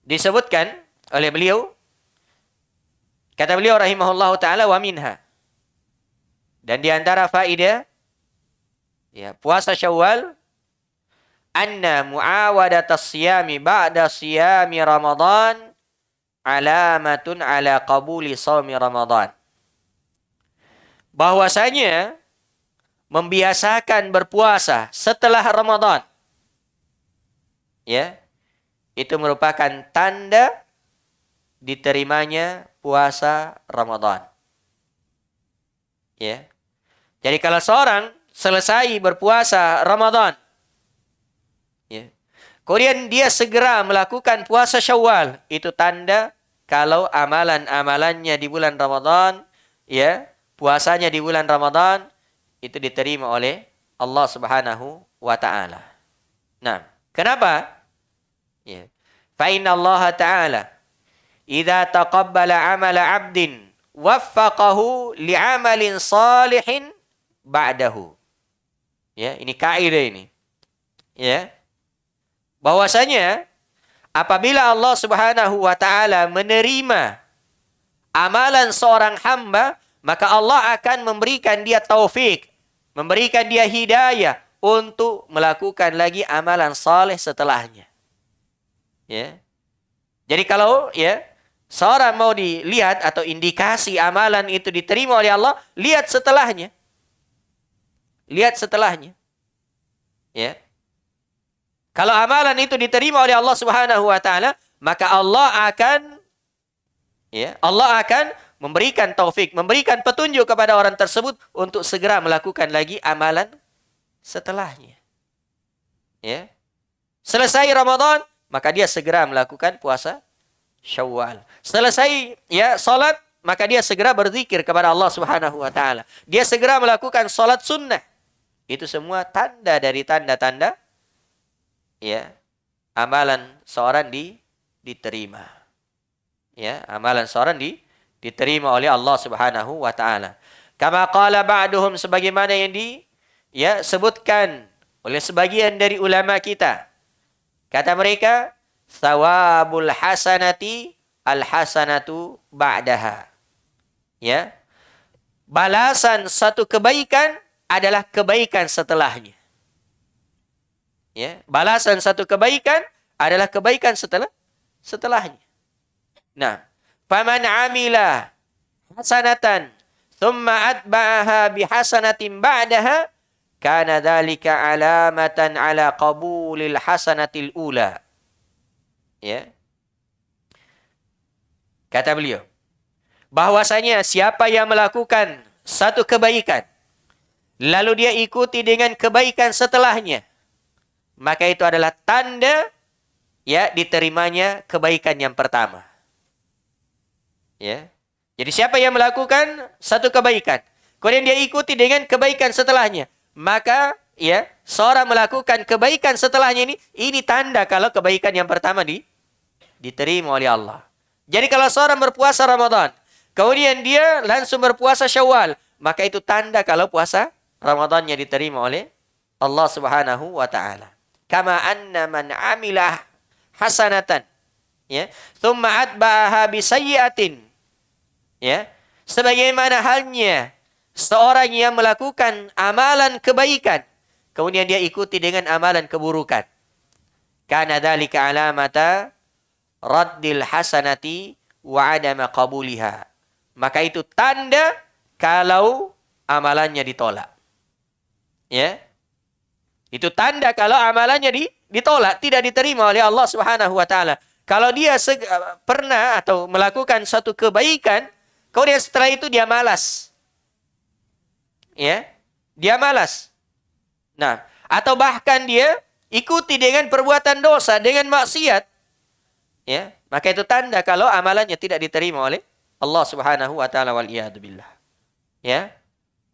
[SPEAKER 1] disebutkan oleh beliau, kata beliau rahimahullahu taala, wa minha, dan di antara faedah ya puasa Syawal, anna muawadatas siyami ba'da siyami Ramadan alamatun ala qabuli shaumi Ramadan. Bahwasanya membiasakan berpuasa setelah Ramadan, ya, itu merupakan tanda diterimanya puasa Ramadan. Ya. Jadi kalau seorang selesai berpuasa Ramadan, ya, kemudian dia segera melakukan puasa Syawal, itu tanda kalau amalan-amalannya di bulan Ramadan, ya, puasanya di bulan Ramadan itu diterima oleh Allah Subhanahu wa taala. Nah, kenapa? Ya. Fa inna Allah taala idza taqabbala 'amala 'abdin waffaqahu li'amalin salihin ba'dahu. Ya, ini kaidah ini. Ya. Bahwasanya apabila Allah Subhanahu wa taala menerima amalan seorang hamba, maka Allah akan memberikan dia taufik, memberikan dia hidayah untuk melakukan lagi amalan saleh setelahnya. Ya. Jadi kalau seorang mau dilihat atau indikasi amalan itu diterima oleh Allah, lihat setelahnya. Lihat setelahnya. Ya. Kalau amalan itu diterima oleh Allah Subhanahu wa taala, maka Allah akan memberikan taufik, memberikan petunjuk kepada orang tersebut untuk segera melakukan lagi amalan setelahnya. Ya. Selesai Ramadan, maka dia segera melakukan puasa Syawal. Selesai salat, maka dia segera berzikir kepada Allah Subhanahu wa taala. Dia segera melakukan salat sunnah. Itu semua tanda dari tanda-tanda amalan seorang diterima. Ya, amalan seorang diterima oleh Allah Subhanahu wa taala. Kama qala ba'duhum, sebagaimana yang sebutkan oleh sebagian dari ulama kita. Kata mereka, thawabul hasanati al-hasanatu ba'daha. Ya. Balasan satu kebaikan adalah kebaikan setelahnya. Ya, balasan satu kebaikan adalah kebaikan setelahnya. Nah, faman amila hasanatan thumma atba'aha bihasanatin ba'daha kana dzalika alamatan ala qabulil hasanatil ula. Ya. Kata beliau, bahwasanya siapa yang melakukan satu kebaikan lalu dia ikuti dengan kebaikan setelahnya, maka itu adalah tanda diterimanya kebaikan yang pertama. Ya. Jadi siapa yang melakukan satu kebaikan, kemudian dia ikuti dengan kebaikan setelahnya, maka seorang melakukan kebaikan setelahnya ini tanda kalau kebaikan yang pertama diterima oleh Allah. Jadi kalau seorang berpuasa Ramadan, kemudian dia langsung berpuasa Syawal, maka itu tanda kalau puasa Ramadannya diterima oleh Allah Subhanahu wa taala. Kama anna man amilah hasanatan thumma atba'aha bisayyi'atin. Sebagaimana halnya seorang yang melakukan amalan kebaikan, kemudian dia ikuti dengan amalan keburukan. Kana dzalika alamata raddil hasanati wa adama qabuliha. Maka itu tanda kalau amalannya ditolak. Ya. Itu tanda kalau amalannya ditolak, tidak diterima oleh Allah Subhanahu wa taala. Kalau dia pernah atau melakukan satu kebaikan, kemudian setelah itu dia malas. Dia malas. Nah, atau bahkan dia ikuti dengan perbuatan dosa, dengan maksiat. Maka itu tanda kalau amalannya tidak diterima oleh Allah Subhanahu wa taala wal iyad billah.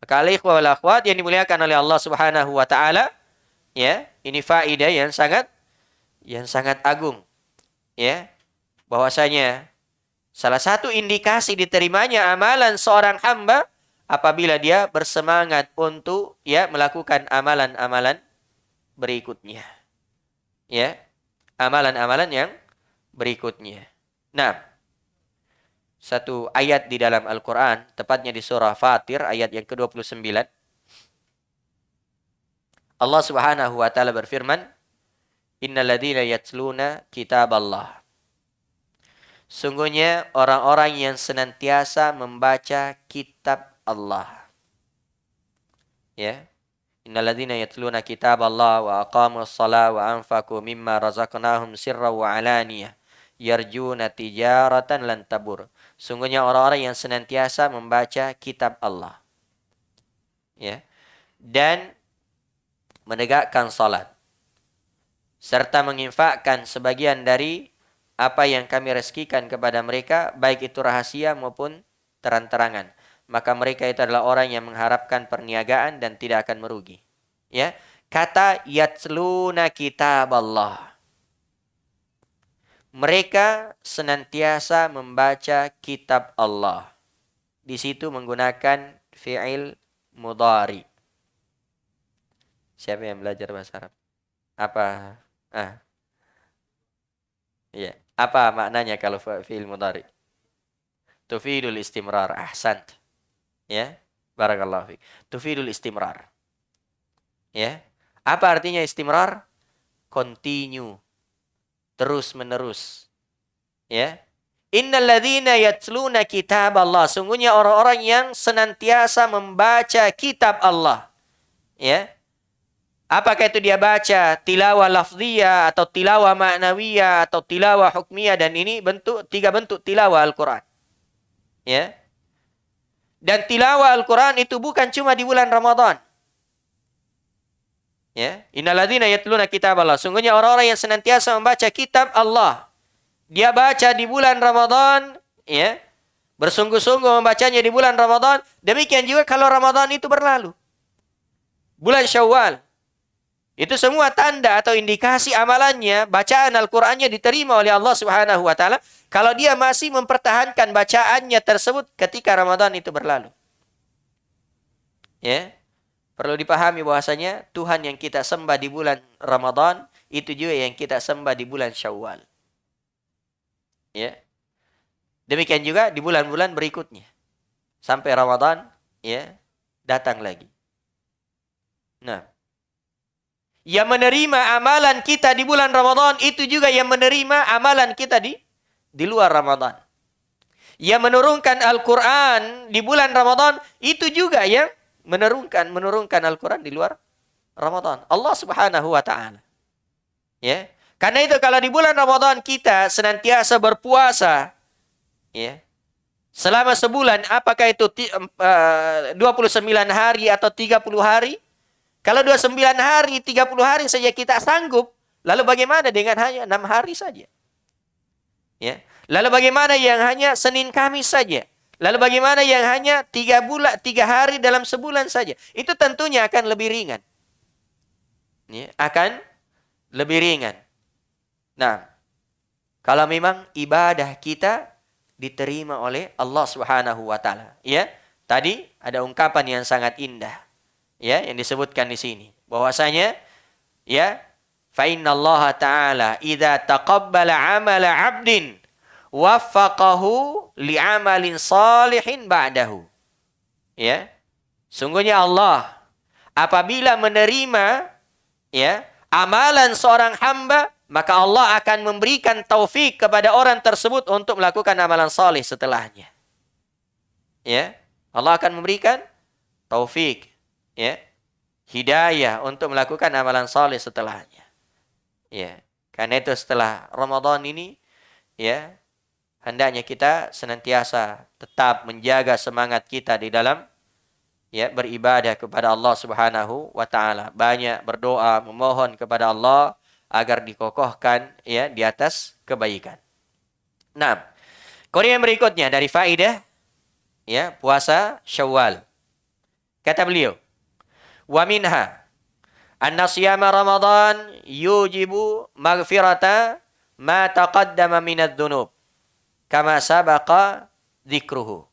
[SPEAKER 1] Maka ikhwah wal akhwat yang dimuliakan oleh Allah Subhanahu wa taala, ini faedah yang sangat agung. Bahwasanya salah satu indikasi diterimanya amalan seorang hamba apabila dia bersemangat untuk melakukan amalan-amalan berikutnya. Amalan-amalan yang berikutnya. Nah, satu ayat di dalam Al-Quran, tepatnya di surah Fatir, ayat yang ke-29. Allah Subhanahu wa ta'ala berfirman, Innal ladzina yatluna kitaballah. Sungguhnya orang-orang yang senantiasa membaca kitab Allah. Innal ladzina yatluna kitaballah wa aqamus shalah wa anfaqu mimma razaqnahum sirran wa alaniyah yarjuna tijaratan lan tabur. Sungguhnya orang-orang yang senantiasa membaca kitab Allah. Dan menegakkan salat. Serta menginfakkan sebagian dari apa yang kami rezekikan kepada mereka, baik itu rahasia maupun terang-terangan. Maka mereka itu adalah orang yang mengharapkan perniagaan dan tidak akan merugi. Kata yatluna kitab Allah. Mereka senantiasa membaca kitab Allah. Di situ menggunakan fi'il mudhari. Siapa yang belajar bahasa Arab? Apa? Ya. Apa maknanya kalau fi'il mudhari? Tufidul istimrar. Ahsant. Ya. Barakallahu fiik. Tufidul istimrar. Ya. Apa artinya istimrar? Continue. Terus menerus. Ya. Innal ladzina yatluna kitab Allah. Sungguhnya orang-orang yang senantiasa membaca kitab Allah. Ya. Apakah itu dia baca tilawah lafziyah atau tilawah ma'nawiyah atau tilawah hukmiyah, dan ini tiga bentuk tilawah Al-Qur'an. Ya. Dan tilawah Al-Qur'an itu bukan cuma di bulan Ramadan. Ya, innalladzina yatluna kitab Allah. Sungguhnya orang-orang yang senantiasa membaca kitab Allah. Dia baca di bulan Ramadan, ya. Bersungguh-sungguh membacanya di bulan Ramadan. Demikian juga kalau Ramadan itu berlalu. Bulan Syawal. Itu semua tanda atau indikasi amalannya, bacaan Al-Qur'annya diterima oleh Allah Subhanahu wa taala kalau dia masih mempertahankan bacaannya tersebut ketika Ramadan itu berlalu. Ya. Perlu dipahami bahwasanya Tuhan yang kita sembah di bulan Ramadan itu juga yang kita sembah di bulan Syawal. Ya. Demikian juga di bulan-bulan berikutnya. Sampai Ramadan ya datang lagi. Nah, yang menerima amalan kita di bulan Ramadan itu juga yang menerima amalan kita di luar Ramadan. Yang menurunkan Al-Qur'an di bulan Ramadan itu juga yang menurunkan Al-Qur'an di luar Ramadan. Allah Subhanahu wa taala. Ya. Karena itu kalau di bulan Ramadan kita senantiasa berpuasa ya. Selama sebulan, apakah itu 29 hari atau 30 hari? Kalau 29 hari, 30 hari saja kita sanggup, lalu bagaimana dengan hanya 6 hari saja? Ya. Lalu bagaimana yang hanya Senin Kamis saja? Lalu bagaimana yang hanya 3 hari dalam sebulan saja? Itu tentunya akan lebih ringan. Ya, akan lebih ringan. Nah, kalau memang ibadah kita diterima oleh Allah Subhanahu wa taala, ya. Tadi ada ungkapan yang sangat indah. Ya, yang disebutkan di sini bahwasanya ya fa innallaha ta'ala idza taqabbala 'amala 'abdin waffaqahu li'amalin salihin ba'dahu. Ya. Sungguhnya Allah apabila menerima ya amalan seorang hamba, maka Allah akan memberikan taufik kepada orang tersebut untuk melakukan amalan saleh setelahnya. Ya. Allah akan memberikan taufik, ya, hidayah untuk melakukan amalan saleh setelahnya. Ya, karena itu setelah Ramadan ini, ya, hendaknya kita senantiasa tetap menjaga semangat kita di dalam ya beribadah kepada Allah Subhanahu wa taala. Banyak berdoa, memohon kepada Allah agar dikokohkan ya di atas kebaikan. Nah, kemudian berikutnya dari faidah ya puasa Syawal. Kata beliau, wa minha anna siyama Ramadan yujibu maghfirata ma taqaddama minadz dzunub kama sabaqa dzikruhu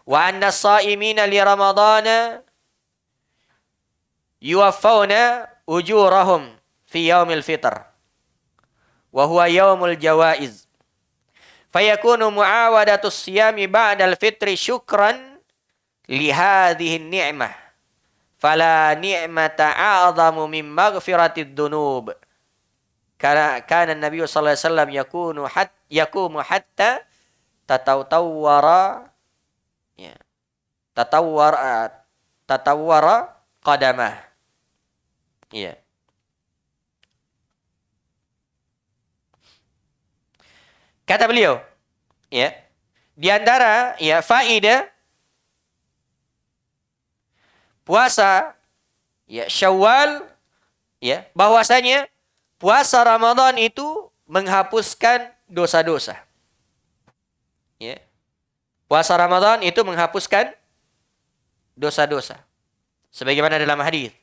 [SPEAKER 1] wa anna as-shaimina li Ramadana yuwaffawna ujurahum fi yaumil fitr wa huwa yaumul jawaiz fayakunu muawadatus siyami ba'dal fitri syukran li hadhihi ni'mah fala ni'mata a'zamu min maghfiratid dzunub. Kana Nabi sallallahu alaihi wasallam yakumu hatta tatawwara ya. Tatawwara qadamah. Ya. Kata beliau, ya, di antara ya faedah puasa ya Syawal ya bahwasanya puasa Ramadan itu menghapuskan dosa-dosa. Ya. Puasa Ramadan itu menghapuskan dosa-dosa. Sebagaimana dalam hadis,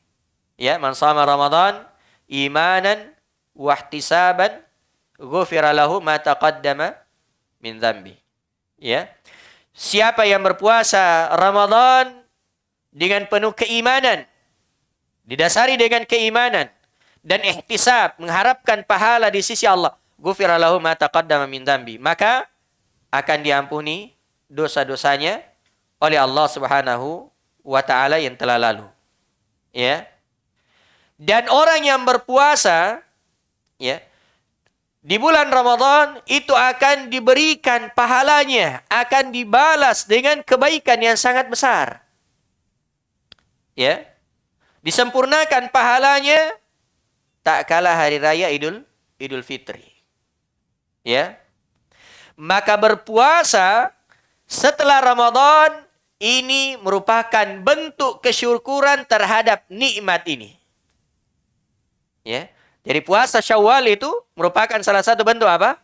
[SPEAKER 1] ya, man shama Ramadan imanan wa ihtisaban ghufira lahu ma taqaddama min dzambi. Ya. Siapa yang berpuasa Ramadan dengan penuh keimanan, didasari dengan keimanan dan ihtisab, mengharapkan pahala di sisi Allah, ghufira lahu ma taqaddama min dzambi. Maka akan diampuni dosa-dosanya oleh Allah Subhanahu wa taala yang telah lalu. Ya. Dan orang yang berpuasa ya di bulan Ramadan itu akan diberikan pahalanya, akan dibalas dengan kebaikan yang sangat besar. Ya. Disempurnakan pahalanya tak kalah hari raya Idul Fitri. Ya. Maka berpuasa setelah Ramadan ini merupakan bentuk kesyukuran terhadap nikmat ini. Ya. Jadi puasa Syawal itu merupakan salah satu bentuk apa?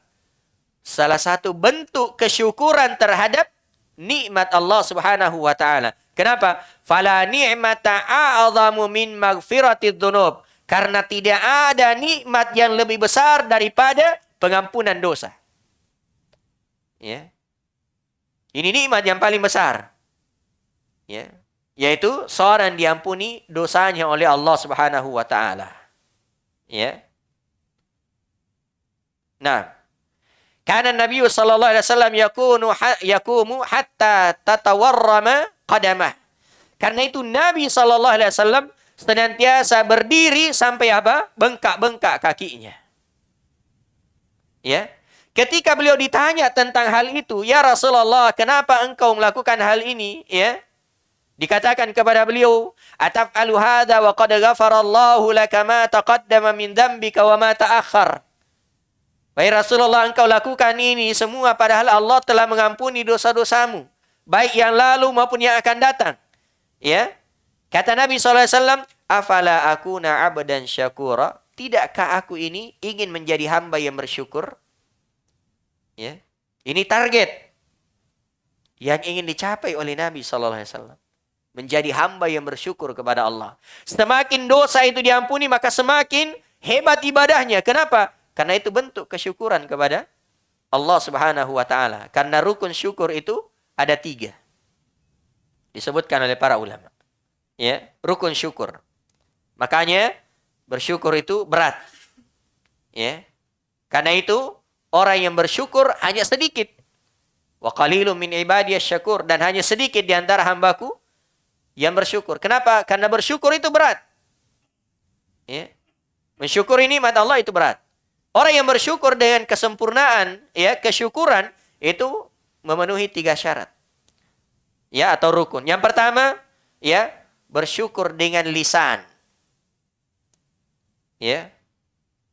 [SPEAKER 1] Salah satu bentuk kesyukuran terhadap nikmat Allah Subhanahu wa taala. Kenapa? Fala ni'mata a'zamu min maghfiratidz dzunub. Karena tidak ada nikmat yang lebih besar daripada pengampunan dosa. Ya. Ini nikmat yang paling besar. Ya. Yaitu seorang diampuni dosanya oleh Allah Subhanahu wa taala. Ya. Nah, karena Nabi sallallahu alaihi wasallam yakumu hatta tatawarrama qadamah. Karena itu Nabi sallallahu alaihi wasallam senantiasa berdiri sampai apa? Bengkak-bengkak kakinya. Ya. Ketika beliau ditanya tentang hal itu, "Ya Rasulullah, kenapa engkau melakukan hal ini?" Ya. Dikatakan kepada beliau, "Ataf'alu hadza wa qad ghafarallahu laka ma taqaddama min dzambika wa ma ta'akhkhar." Wahai Rasulullah, engkau lakukan ini semua padahal Allah telah mengampuni dosa-dosamu, baik yang lalu maupun yang akan datang. Ya. Kata Nabi SAW, "Afala akuna 'abdan syakura?" Tidakkah aku ini ingin menjadi hamba yang bersyukur? Ya. Ini target yang ingin dicapai oleh Nabi SAW. Menjadi hamba yang bersyukur kepada Allah. Semakin dosa itu diampuni, maka semakin hebat ibadahnya. Kenapa? Karena itu bentuk kesyukuran kepada Allah Subhanahu wa taala. Karena rukun syukur itu ada 3. Disebutkan oleh para ulama. Ya, rukun syukur. Makanya bersyukur itu berat. Ya. Karena itu orang yang bersyukur hanya sedikit. Wa qalilun min ibadiyasy syakur, dan hanya sedikit di antara hambaku yang bersyukur. Kenapa? Karena bersyukur itu berat. Ya. Mensyukuri nikmat Allah itu berat. Orang yang bersyukur dengan kesempurnaan, ya, kesyukuran itu memenuhi 3 syarat. Ya, atau rukun. Yang pertama, ya, bersyukur dengan lisan. Ya.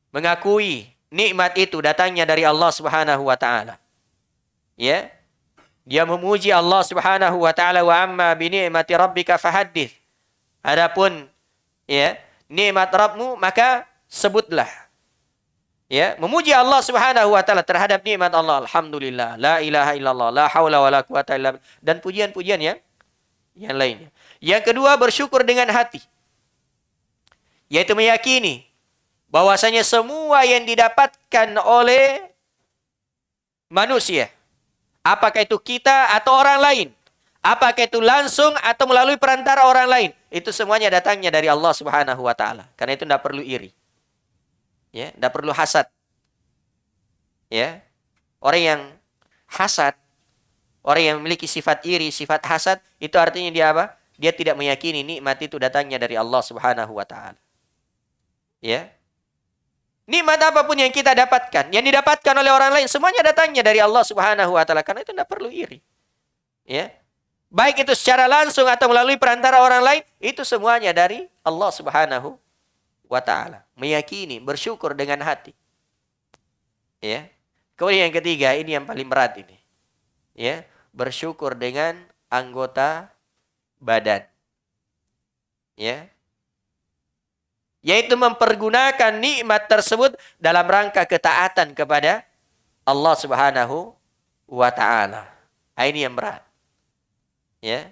[SPEAKER 1] Mengakui nikmat itu datangnya dari Allah Subhanahu wa taala. Ya. Dia memuji Allah Subhanahu wa taala, wa amma bi ni'mati rabbika fahaddits. Adapun ya, nikmat Rabbmu maka sebutlah. Ya, memuji Allah Subhanahu wa taala terhadap nikmat Allah. Alhamdulillah, la ilaha illallah, la haula wala quwata illa billah, dan pujian-pujian ya yang lainnya. Yang kedua, bersyukur dengan hati. Yaitu meyakini bahwasanya semua yang didapatkan oleh manusia, apakah itu kita atau orang lain, apakah itu langsung atau melalui perantara orang lain, itu semuanya datangnya dari Allah Subhanahu wa taala. Karena itu tidak perlu iri. Ya, tidak perlu hasad. Ya. Orang yang hasad, orang yang memiliki sifat iri, sifat hasad, itu artinya dia apa? Dia tidak meyakini nikmat itu datangnya dari Allah Subhanahu wa taala. Ya. Nikmat apapun yang kita dapatkan, yang didapatkan oleh orang lain, semuanya datangnya dari Allah Subhanahu wa taala. Karena itu tidak perlu iri. Ya. Baik itu secara langsung atau melalui perantara orang lain, itu semuanya dari Allah Subhanahu wa taala. Meyakini, bersyukur dengan hati. Ya. Kemudian yang ketiga, ini yang paling berat ini. Ya, bersyukur dengan anggota badan. Ya. Yaitu mempergunakan nikmat tersebut dalam rangka ketaatan kepada Allah Subhanahu wa taala. Ini yang berat. Ya.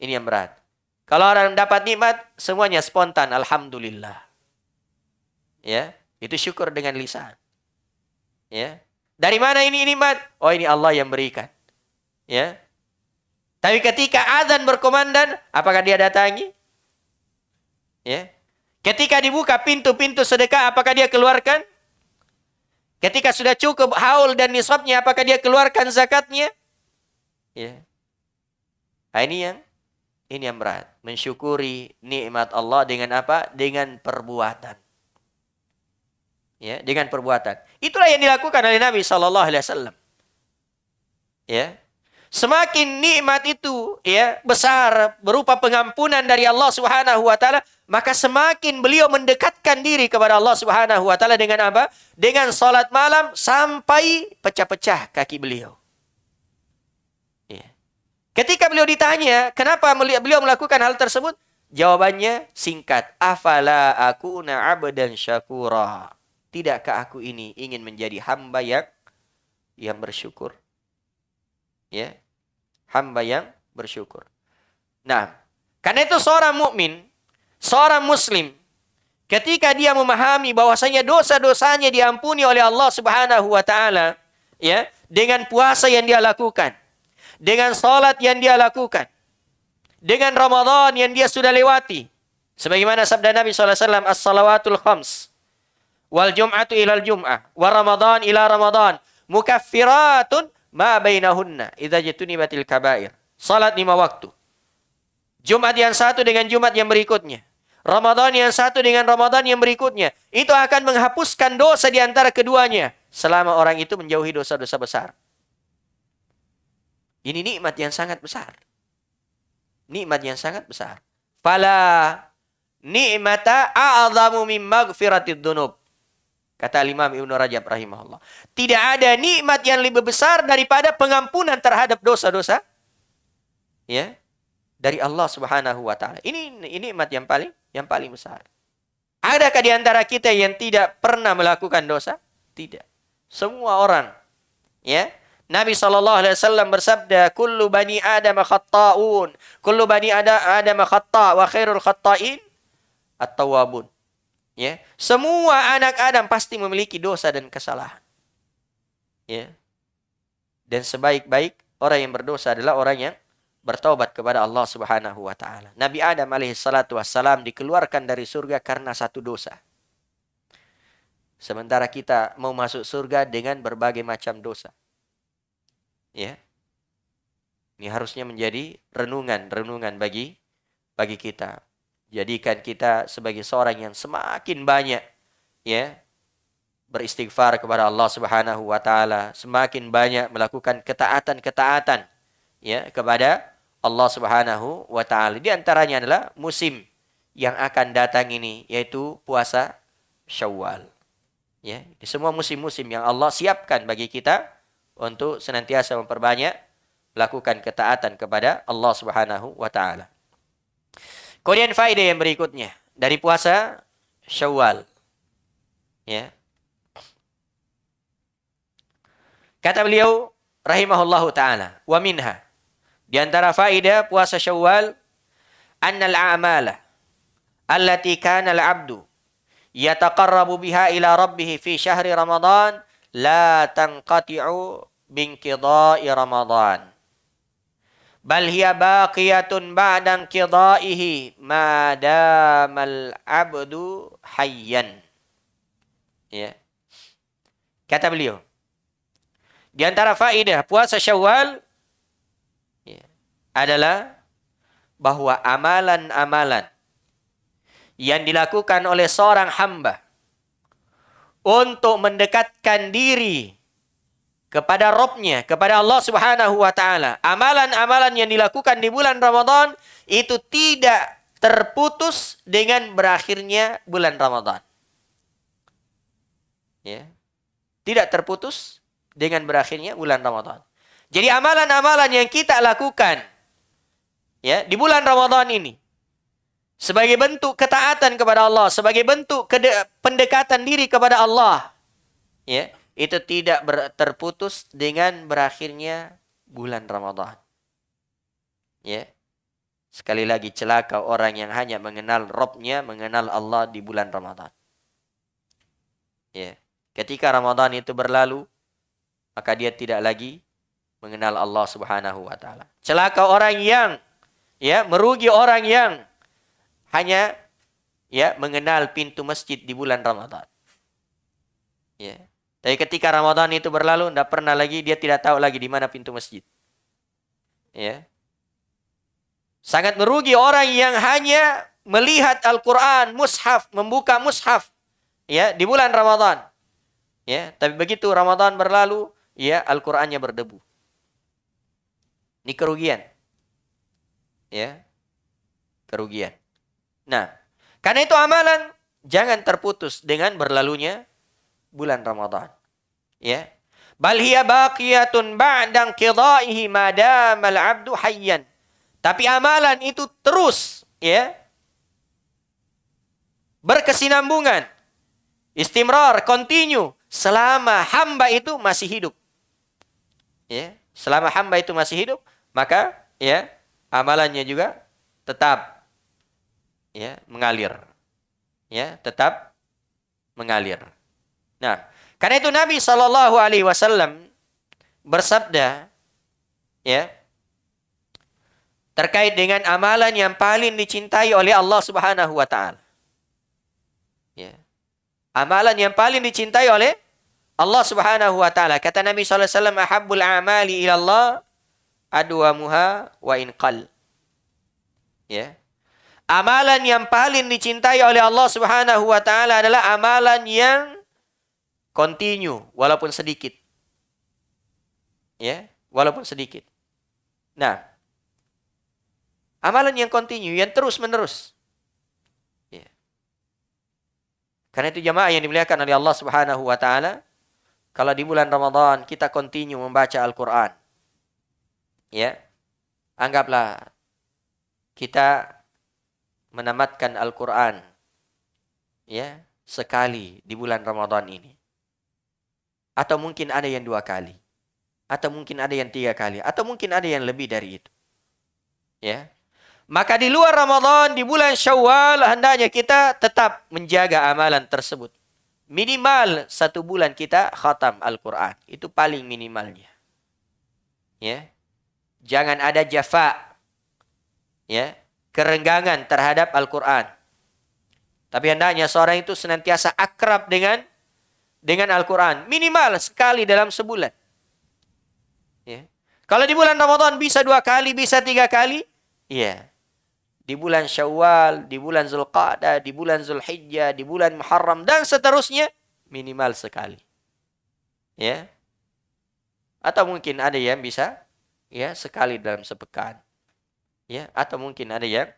[SPEAKER 1] Ini yang berat. Kalau orang dapat nikmat, semuanya spontan, alhamdulillah. Ya, itu syukur dengan lisan. Ya. Dari mana ini nikmat? Oh, ini Allah yang berikan. Ya. Tapi ketika azan berkumandang, apakah dia datangi? Ya. Ketika dibuka pintu-pintu sedekah, apakah dia keluarkan? Ketika sudah cukup haul dan nisabnya, apakah dia keluarkan zakatnya? Ya. Nah, ini yang berat. Mensyukuri nikmat Allah dengan apa? Dengan perbuatan. Ya, dengan perbuatan. Itulah yang dilakukan oleh Nabi sallallahu alaihi wasallam. Ya. Semakin nikmat itu ya besar berupa pengampunan dari Allah Subhanahu wa taala, maka semakin beliau mendekatkan diri kepada Allah Subhanahu wa taala dengan apa? Dengan salat malam sampai pecah-pecah kaki beliau. Ya. Ketika beliau ditanya, kenapa beliau melakukan hal tersebut? Jawabannya singkat, afala akuna abdan syakura. Tidakkah aku ini ingin menjadi hamba yang bersyukur? Ya, hamba yang bersyukur. Nah, karena itu seorang mukmin, seorang muslim, ketika dia memahami bahwasanya dosa-dosanya diampuni oleh Allah Subhanahu wa taala, ya, dengan puasa yang dia lakukan, dengan salat yang dia lakukan, dengan Ramadan yang dia sudah lewati. Sebagaimana sabda Nabi SAW, as-salawatul khams, wal jum'atu ilal jum'ah, wa Ramadan ila Ramadan, mukaffiratun ma bainahunna idza jatunibatil kabair. Salat 5 waktu. Jumat yang satu dengan Jumat yang berikutnya. Ramadan yang satu dengan Ramadan yang berikutnya. Itu akan menghapuskan dosa di antara keduanya selama orang itu menjauhi dosa-dosa besar. Ini nikmat yang sangat besar. Nikmat yang sangat besar. Fala ni'mata a'zamu min maghfiratid dzunub. Kata Imam Ibnu Rajab rahimahullah. Tidak ada nikmat yang lebih besar daripada pengampunan terhadap dosa-dosa. Ya. Dari Allah Subhanahu wa taala. Ini nikmat yang paling besar. Adakah di antara kita yang tidak pernah melakukan dosa? Tidak. Semua orang. Ya. Nabi SAW bersabda, kullu bani Adam khatta'un. Kullu bani Adam khatta' wa khairul khatta'in at-tawwabun. Ya, semua anak Adam pasti memiliki dosa dan kesalahan. Ya. Dan sebaik-baik orang yang berdosa adalah orang yang bertaubat kepada Allah Subhanahu wa taala. Nabi Adam alaihi salatu wassalam dikeluarkan dari surga karena satu dosa. Sementara kita mau masuk surga dengan berbagai macam dosa. Ya. Ini harusnya menjadi renungan bagi kita. Jadikan kita sebagai seorang yang semakin banyak ya beristighfar kepada Allah Subhanahu wa taala, semakin banyak melakukan ketaatan-ketaatan ya kepada Allah Subhanahu wa taala. Di antaranya adalah musim yang akan datang ini, yaitu puasa Syawal. Ya, di semua musim-musim yang Allah siapkan bagi kita untuk senantiasa memperbanyak melakukan ketaatan kepada Allah Subhanahu wa taala. Kemudian faedah yang berikutnya dari puasa Syawal. Ya. Kata beliau rahimahullahu taala, wa minha, di antara faedah puasa Syawal, annal a'mala allati kana al-'abdu yataqarrabu biha ila rabbih fi syahri Ramadan la tanqati'u binqida'i Ramadan. Bal hiya baqiyatun ba'da inqidaihi ma damal 'abdu hayyan. Ya. Kata beliau, di antara faedah puasa Syawal ya, adalah bahwa amalan-amalan yang dilakukan oleh seorang hamba untuk mendekatkan diri kepada Rabb-Nya, kepada Allah Subhanahu wa taala. Amalan-amalan yang dilakukan di bulan Ramadan itu tidak terputus dengan berakhirnya bulan Ramadan. Ya. Tidak terputus dengan berakhirnya bulan Ramadan. Jadi amalan-amalan yang kita lakukan ya di bulan Ramadan ini sebagai bentuk ketaatan kepada Allah, sebagai bentuk pendekatan diri kepada Allah, ya, itu tidak terputus dengan berakhirnya bulan Ramadan. Ya. Sekali lagi celaka orang yang hanya mengenal Rabb-Nya, mengenal Allah di bulan Ramadan. Ya. Ketika Ramadan itu berlalu, maka dia tidak lagi mengenal Allah Subhanahu wa taala. Celaka orang yang merugi orang yang hanya mengenal pintu masjid di bulan Ramadan. Ya. Tapi ketika Ramadan itu berlalu, tidak pernah lagi, dia tidak tahu lagi di mana pintu masjid. Ya. Sangat merugi orang yang hanya melihat Al-Quran, mushaf, membuka mushaf, ya, di bulan Ramadan. Ya, tapi begitu Ramadan berlalu, ya, Al-Qur'annya berdebu. Ini kerugian. Ya, kerugian. Nah, karena itu amalan jangan terputus dengan berlalunya bulan Ramadan. Ya. Bal hiya baqiyatun ba'da qidaihi ma damal 'abdu hayyan. Tapi amalan itu terus, ya, berkesinambungan, istimrar, continue selama hamba itu masih hidup. Ya, selama hamba itu masih hidup, maka ya amalannya juga tetap ya mengalir. Ya, tetap mengalir. Nah, karena itu Nabi Shallallahu alaihi wasallam bersabda ya terkait dengan amalan yang paling dicintai oleh Allah Subhanahu wa taala. Ya. Amalan yang paling dicintai oleh Allah Subhanahu wa taala. Kata Nabi sallallahu alaihi wasallam, "Ahabbul a'mali ila Allah adwamuha wa in qall." Ya. Amalan yang paling dicintai oleh Allah Subhanahu wa taala adalah amalan yang continue walaupun sedikit. Ya, walaupun sedikit. Nah, amalan yang continue, yang terus-menerus. Ya. Karena itu jamaah yang dimuliakan oleh Allah Subhanahu wa taala, kalau di bulan Ramadan kita continue membaca Al-Qur'an. Ya. Anggaplah kita menamatkan Al-Qur'an ya, sekali di bulan Ramadan ini. Atau mungkin ada yang 2 kali. Atau mungkin ada yang 3 kali. Atau mungkin ada yang lebih dari itu. Ya. Maka di luar Ramadan, di bulan Syawal, hendaknya kita tetap menjaga amalan tersebut. Minimal 1 bulan kita khatam Al-Quran. Itu paling minimalnya. Ya. Jangan ada jafa. Ya. Kerenggangan terhadap Al-Quran. Tapi hendaknya seorang itu senantiasa akrab dengan Al-Quran. Minimal sekali dalam sebulan. Ya. Kalau di bulan Ramadan bisa 2 kali, bisa 3 kali. Ya. Di bulan Syawal, di bulan Zulqa'dah, di bulan Zulhijjah, di bulan Muharram, dan seterusnya, minimal sekali. Ya. Atau mungkin ada yang bisa, ya, sekali dalam sepekan. Ya. Atau mungkin ada yang,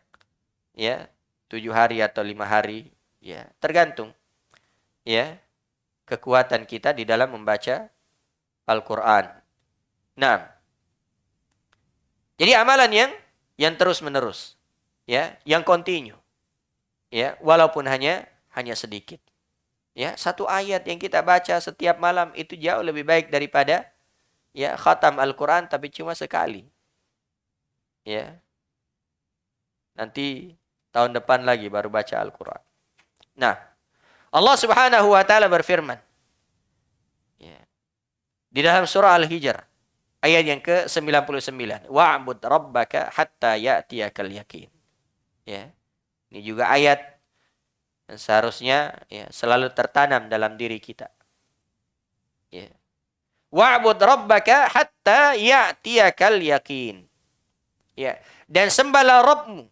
[SPEAKER 1] ya, 7 hari atau 5 hari. Ya. Tergantung. Ya. Kekuatan kita di dalam membaca Al-Quran. Nah. Jadi amalan yang terus-menerus. Ya, yang continue. Ya, walaupun hanya sedikit. Ya, 1 ayat yang kita baca setiap malam itu jauh lebih baik daripada ya khatam Al-Qur'an tapi cuma sekali. Ya. Nanti tahun depan lagi baru baca Al-Qur'an. Nah, Allah Subhanahu wa taala berfirman. Ya. Di dalam surah Al-Hijr ayat yang ke-99, wa'bud rabbaka hatta ya'tiyakal yaqin. Ya. Ini juga ayat yang seharusnya ya, selalu tertanam dalam diri kita. Ya. Wa'bud rabbaka hatta ya'tiyakal yaqin. Ya. Dan sembahlah Rabbmu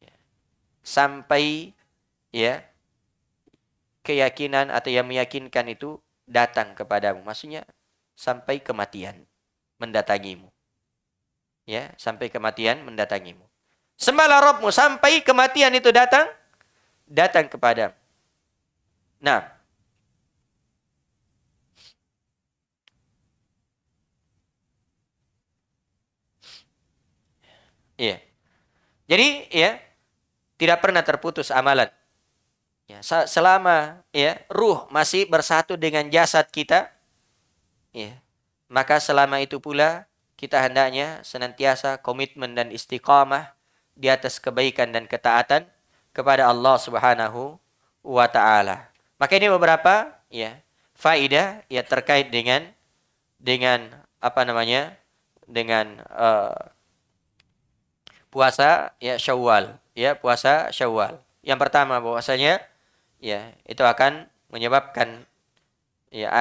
[SPEAKER 1] ya. Sampai ya keyakinan atau yang meyakinkan itu datang kepadamu. Maksudnya sampai kematian mendatangimu. Ya, sampai kematian mendatangimu. Sembahlah Rabbmu sampai kematian itu datang kepadamu. Nah, iya. Jadi ya tidak pernah terputus amalan. Ya, selama ya ruh masih bersatu dengan jasad kita, ya, maka selama itu pula kita hendaknya senantiasa komitmen dan istiqamah di atas kebaikan dan ketaatan kepada Allah Subhanahu wa taala. Maka ini beberapa ya faedah ya terkait dengan apa namanya? Dengan puasa ya Syawal, ya puasa Syawal. Yang pertama bahwasanya ya itu akan menyebabkan Ya,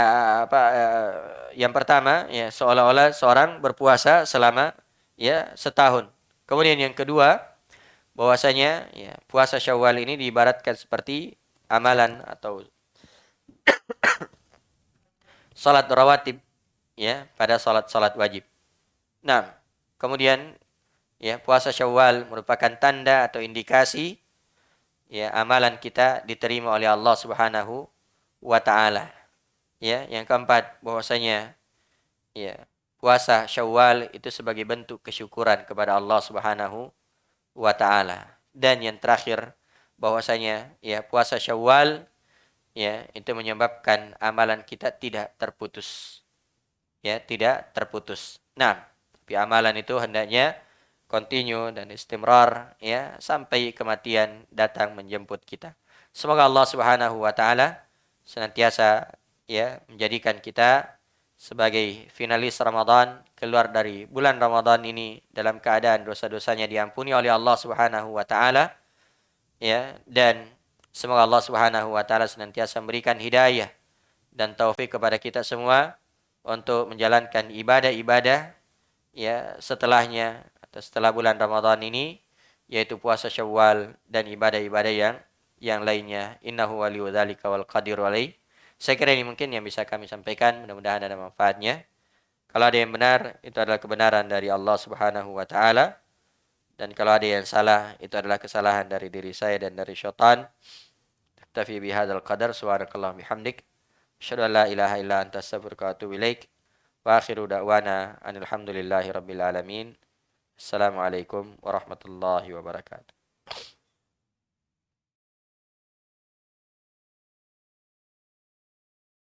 [SPEAKER 1] yang pertama ya seolah-olah seorang berpuasa selama ya setahun. Kemudian yang kedua, bahwasanya ya puasa Syawal ini diibaratkan seperti amalan atau salat rawatib ya pada salat-salat wajib. Nah, kemudian ya puasa Syawal merupakan tanda atau indikasi ya amalan kita diterima oleh Allah Subhanahu wa taala. Ya, yang keempat bahwasanya ya puasa Syawal itu sebagai bentuk kesyukuran kepada Allah Subhanahu wa taala. Dan yang terakhir bahwasanya ya puasa Syawal ya itu menyebabkan amalan kita tidak terputus. Ya, tidak terputus. Nah, tapi amalan itu hendaknya continue dan istimrar ya sampai kematian datang menjemput kita. Semoga Allah Subhanahu wa taala senantiasa ya menjadikan kita sebagai finalis Ramadan, keluar dari bulan Ramadan ini dalam keadaan dosa-dosanya diampuni oleh Allah Subhanahu wa taala ya, dan semoga Allah Subhanahu wa taala senantiasa memberikan hidayah dan taufik kepada kita semua untuk menjalankan ibadah-ibadah ya setelahnya atau setelah bulan Ramadan ini, yaitu puasa Syawal dan ibadah-ibadah yang lainnya. Innahu waliyudzalika wal qadiru alaih. Saya kira ini mungkin yang bisa kami sampaikan, mudah-mudahan ada manfaatnya. Kalau ada yang benar, itu adalah kebenaran dari Allah Subhanahu wa taala, dan kalau ada yang salah, itu adalah kesalahan dari diri saya dan dari syaitan. Taktafi bihadzal qadar, subhanakallahumma bihamdik, asyhadu an la ilaha illa anta astaghfiruka wa atubu ilaik. Wa akhiru da'wana anil hamdulillahi rabbil alamin. Assalamualaikum warahmatullahi wabarakatuh.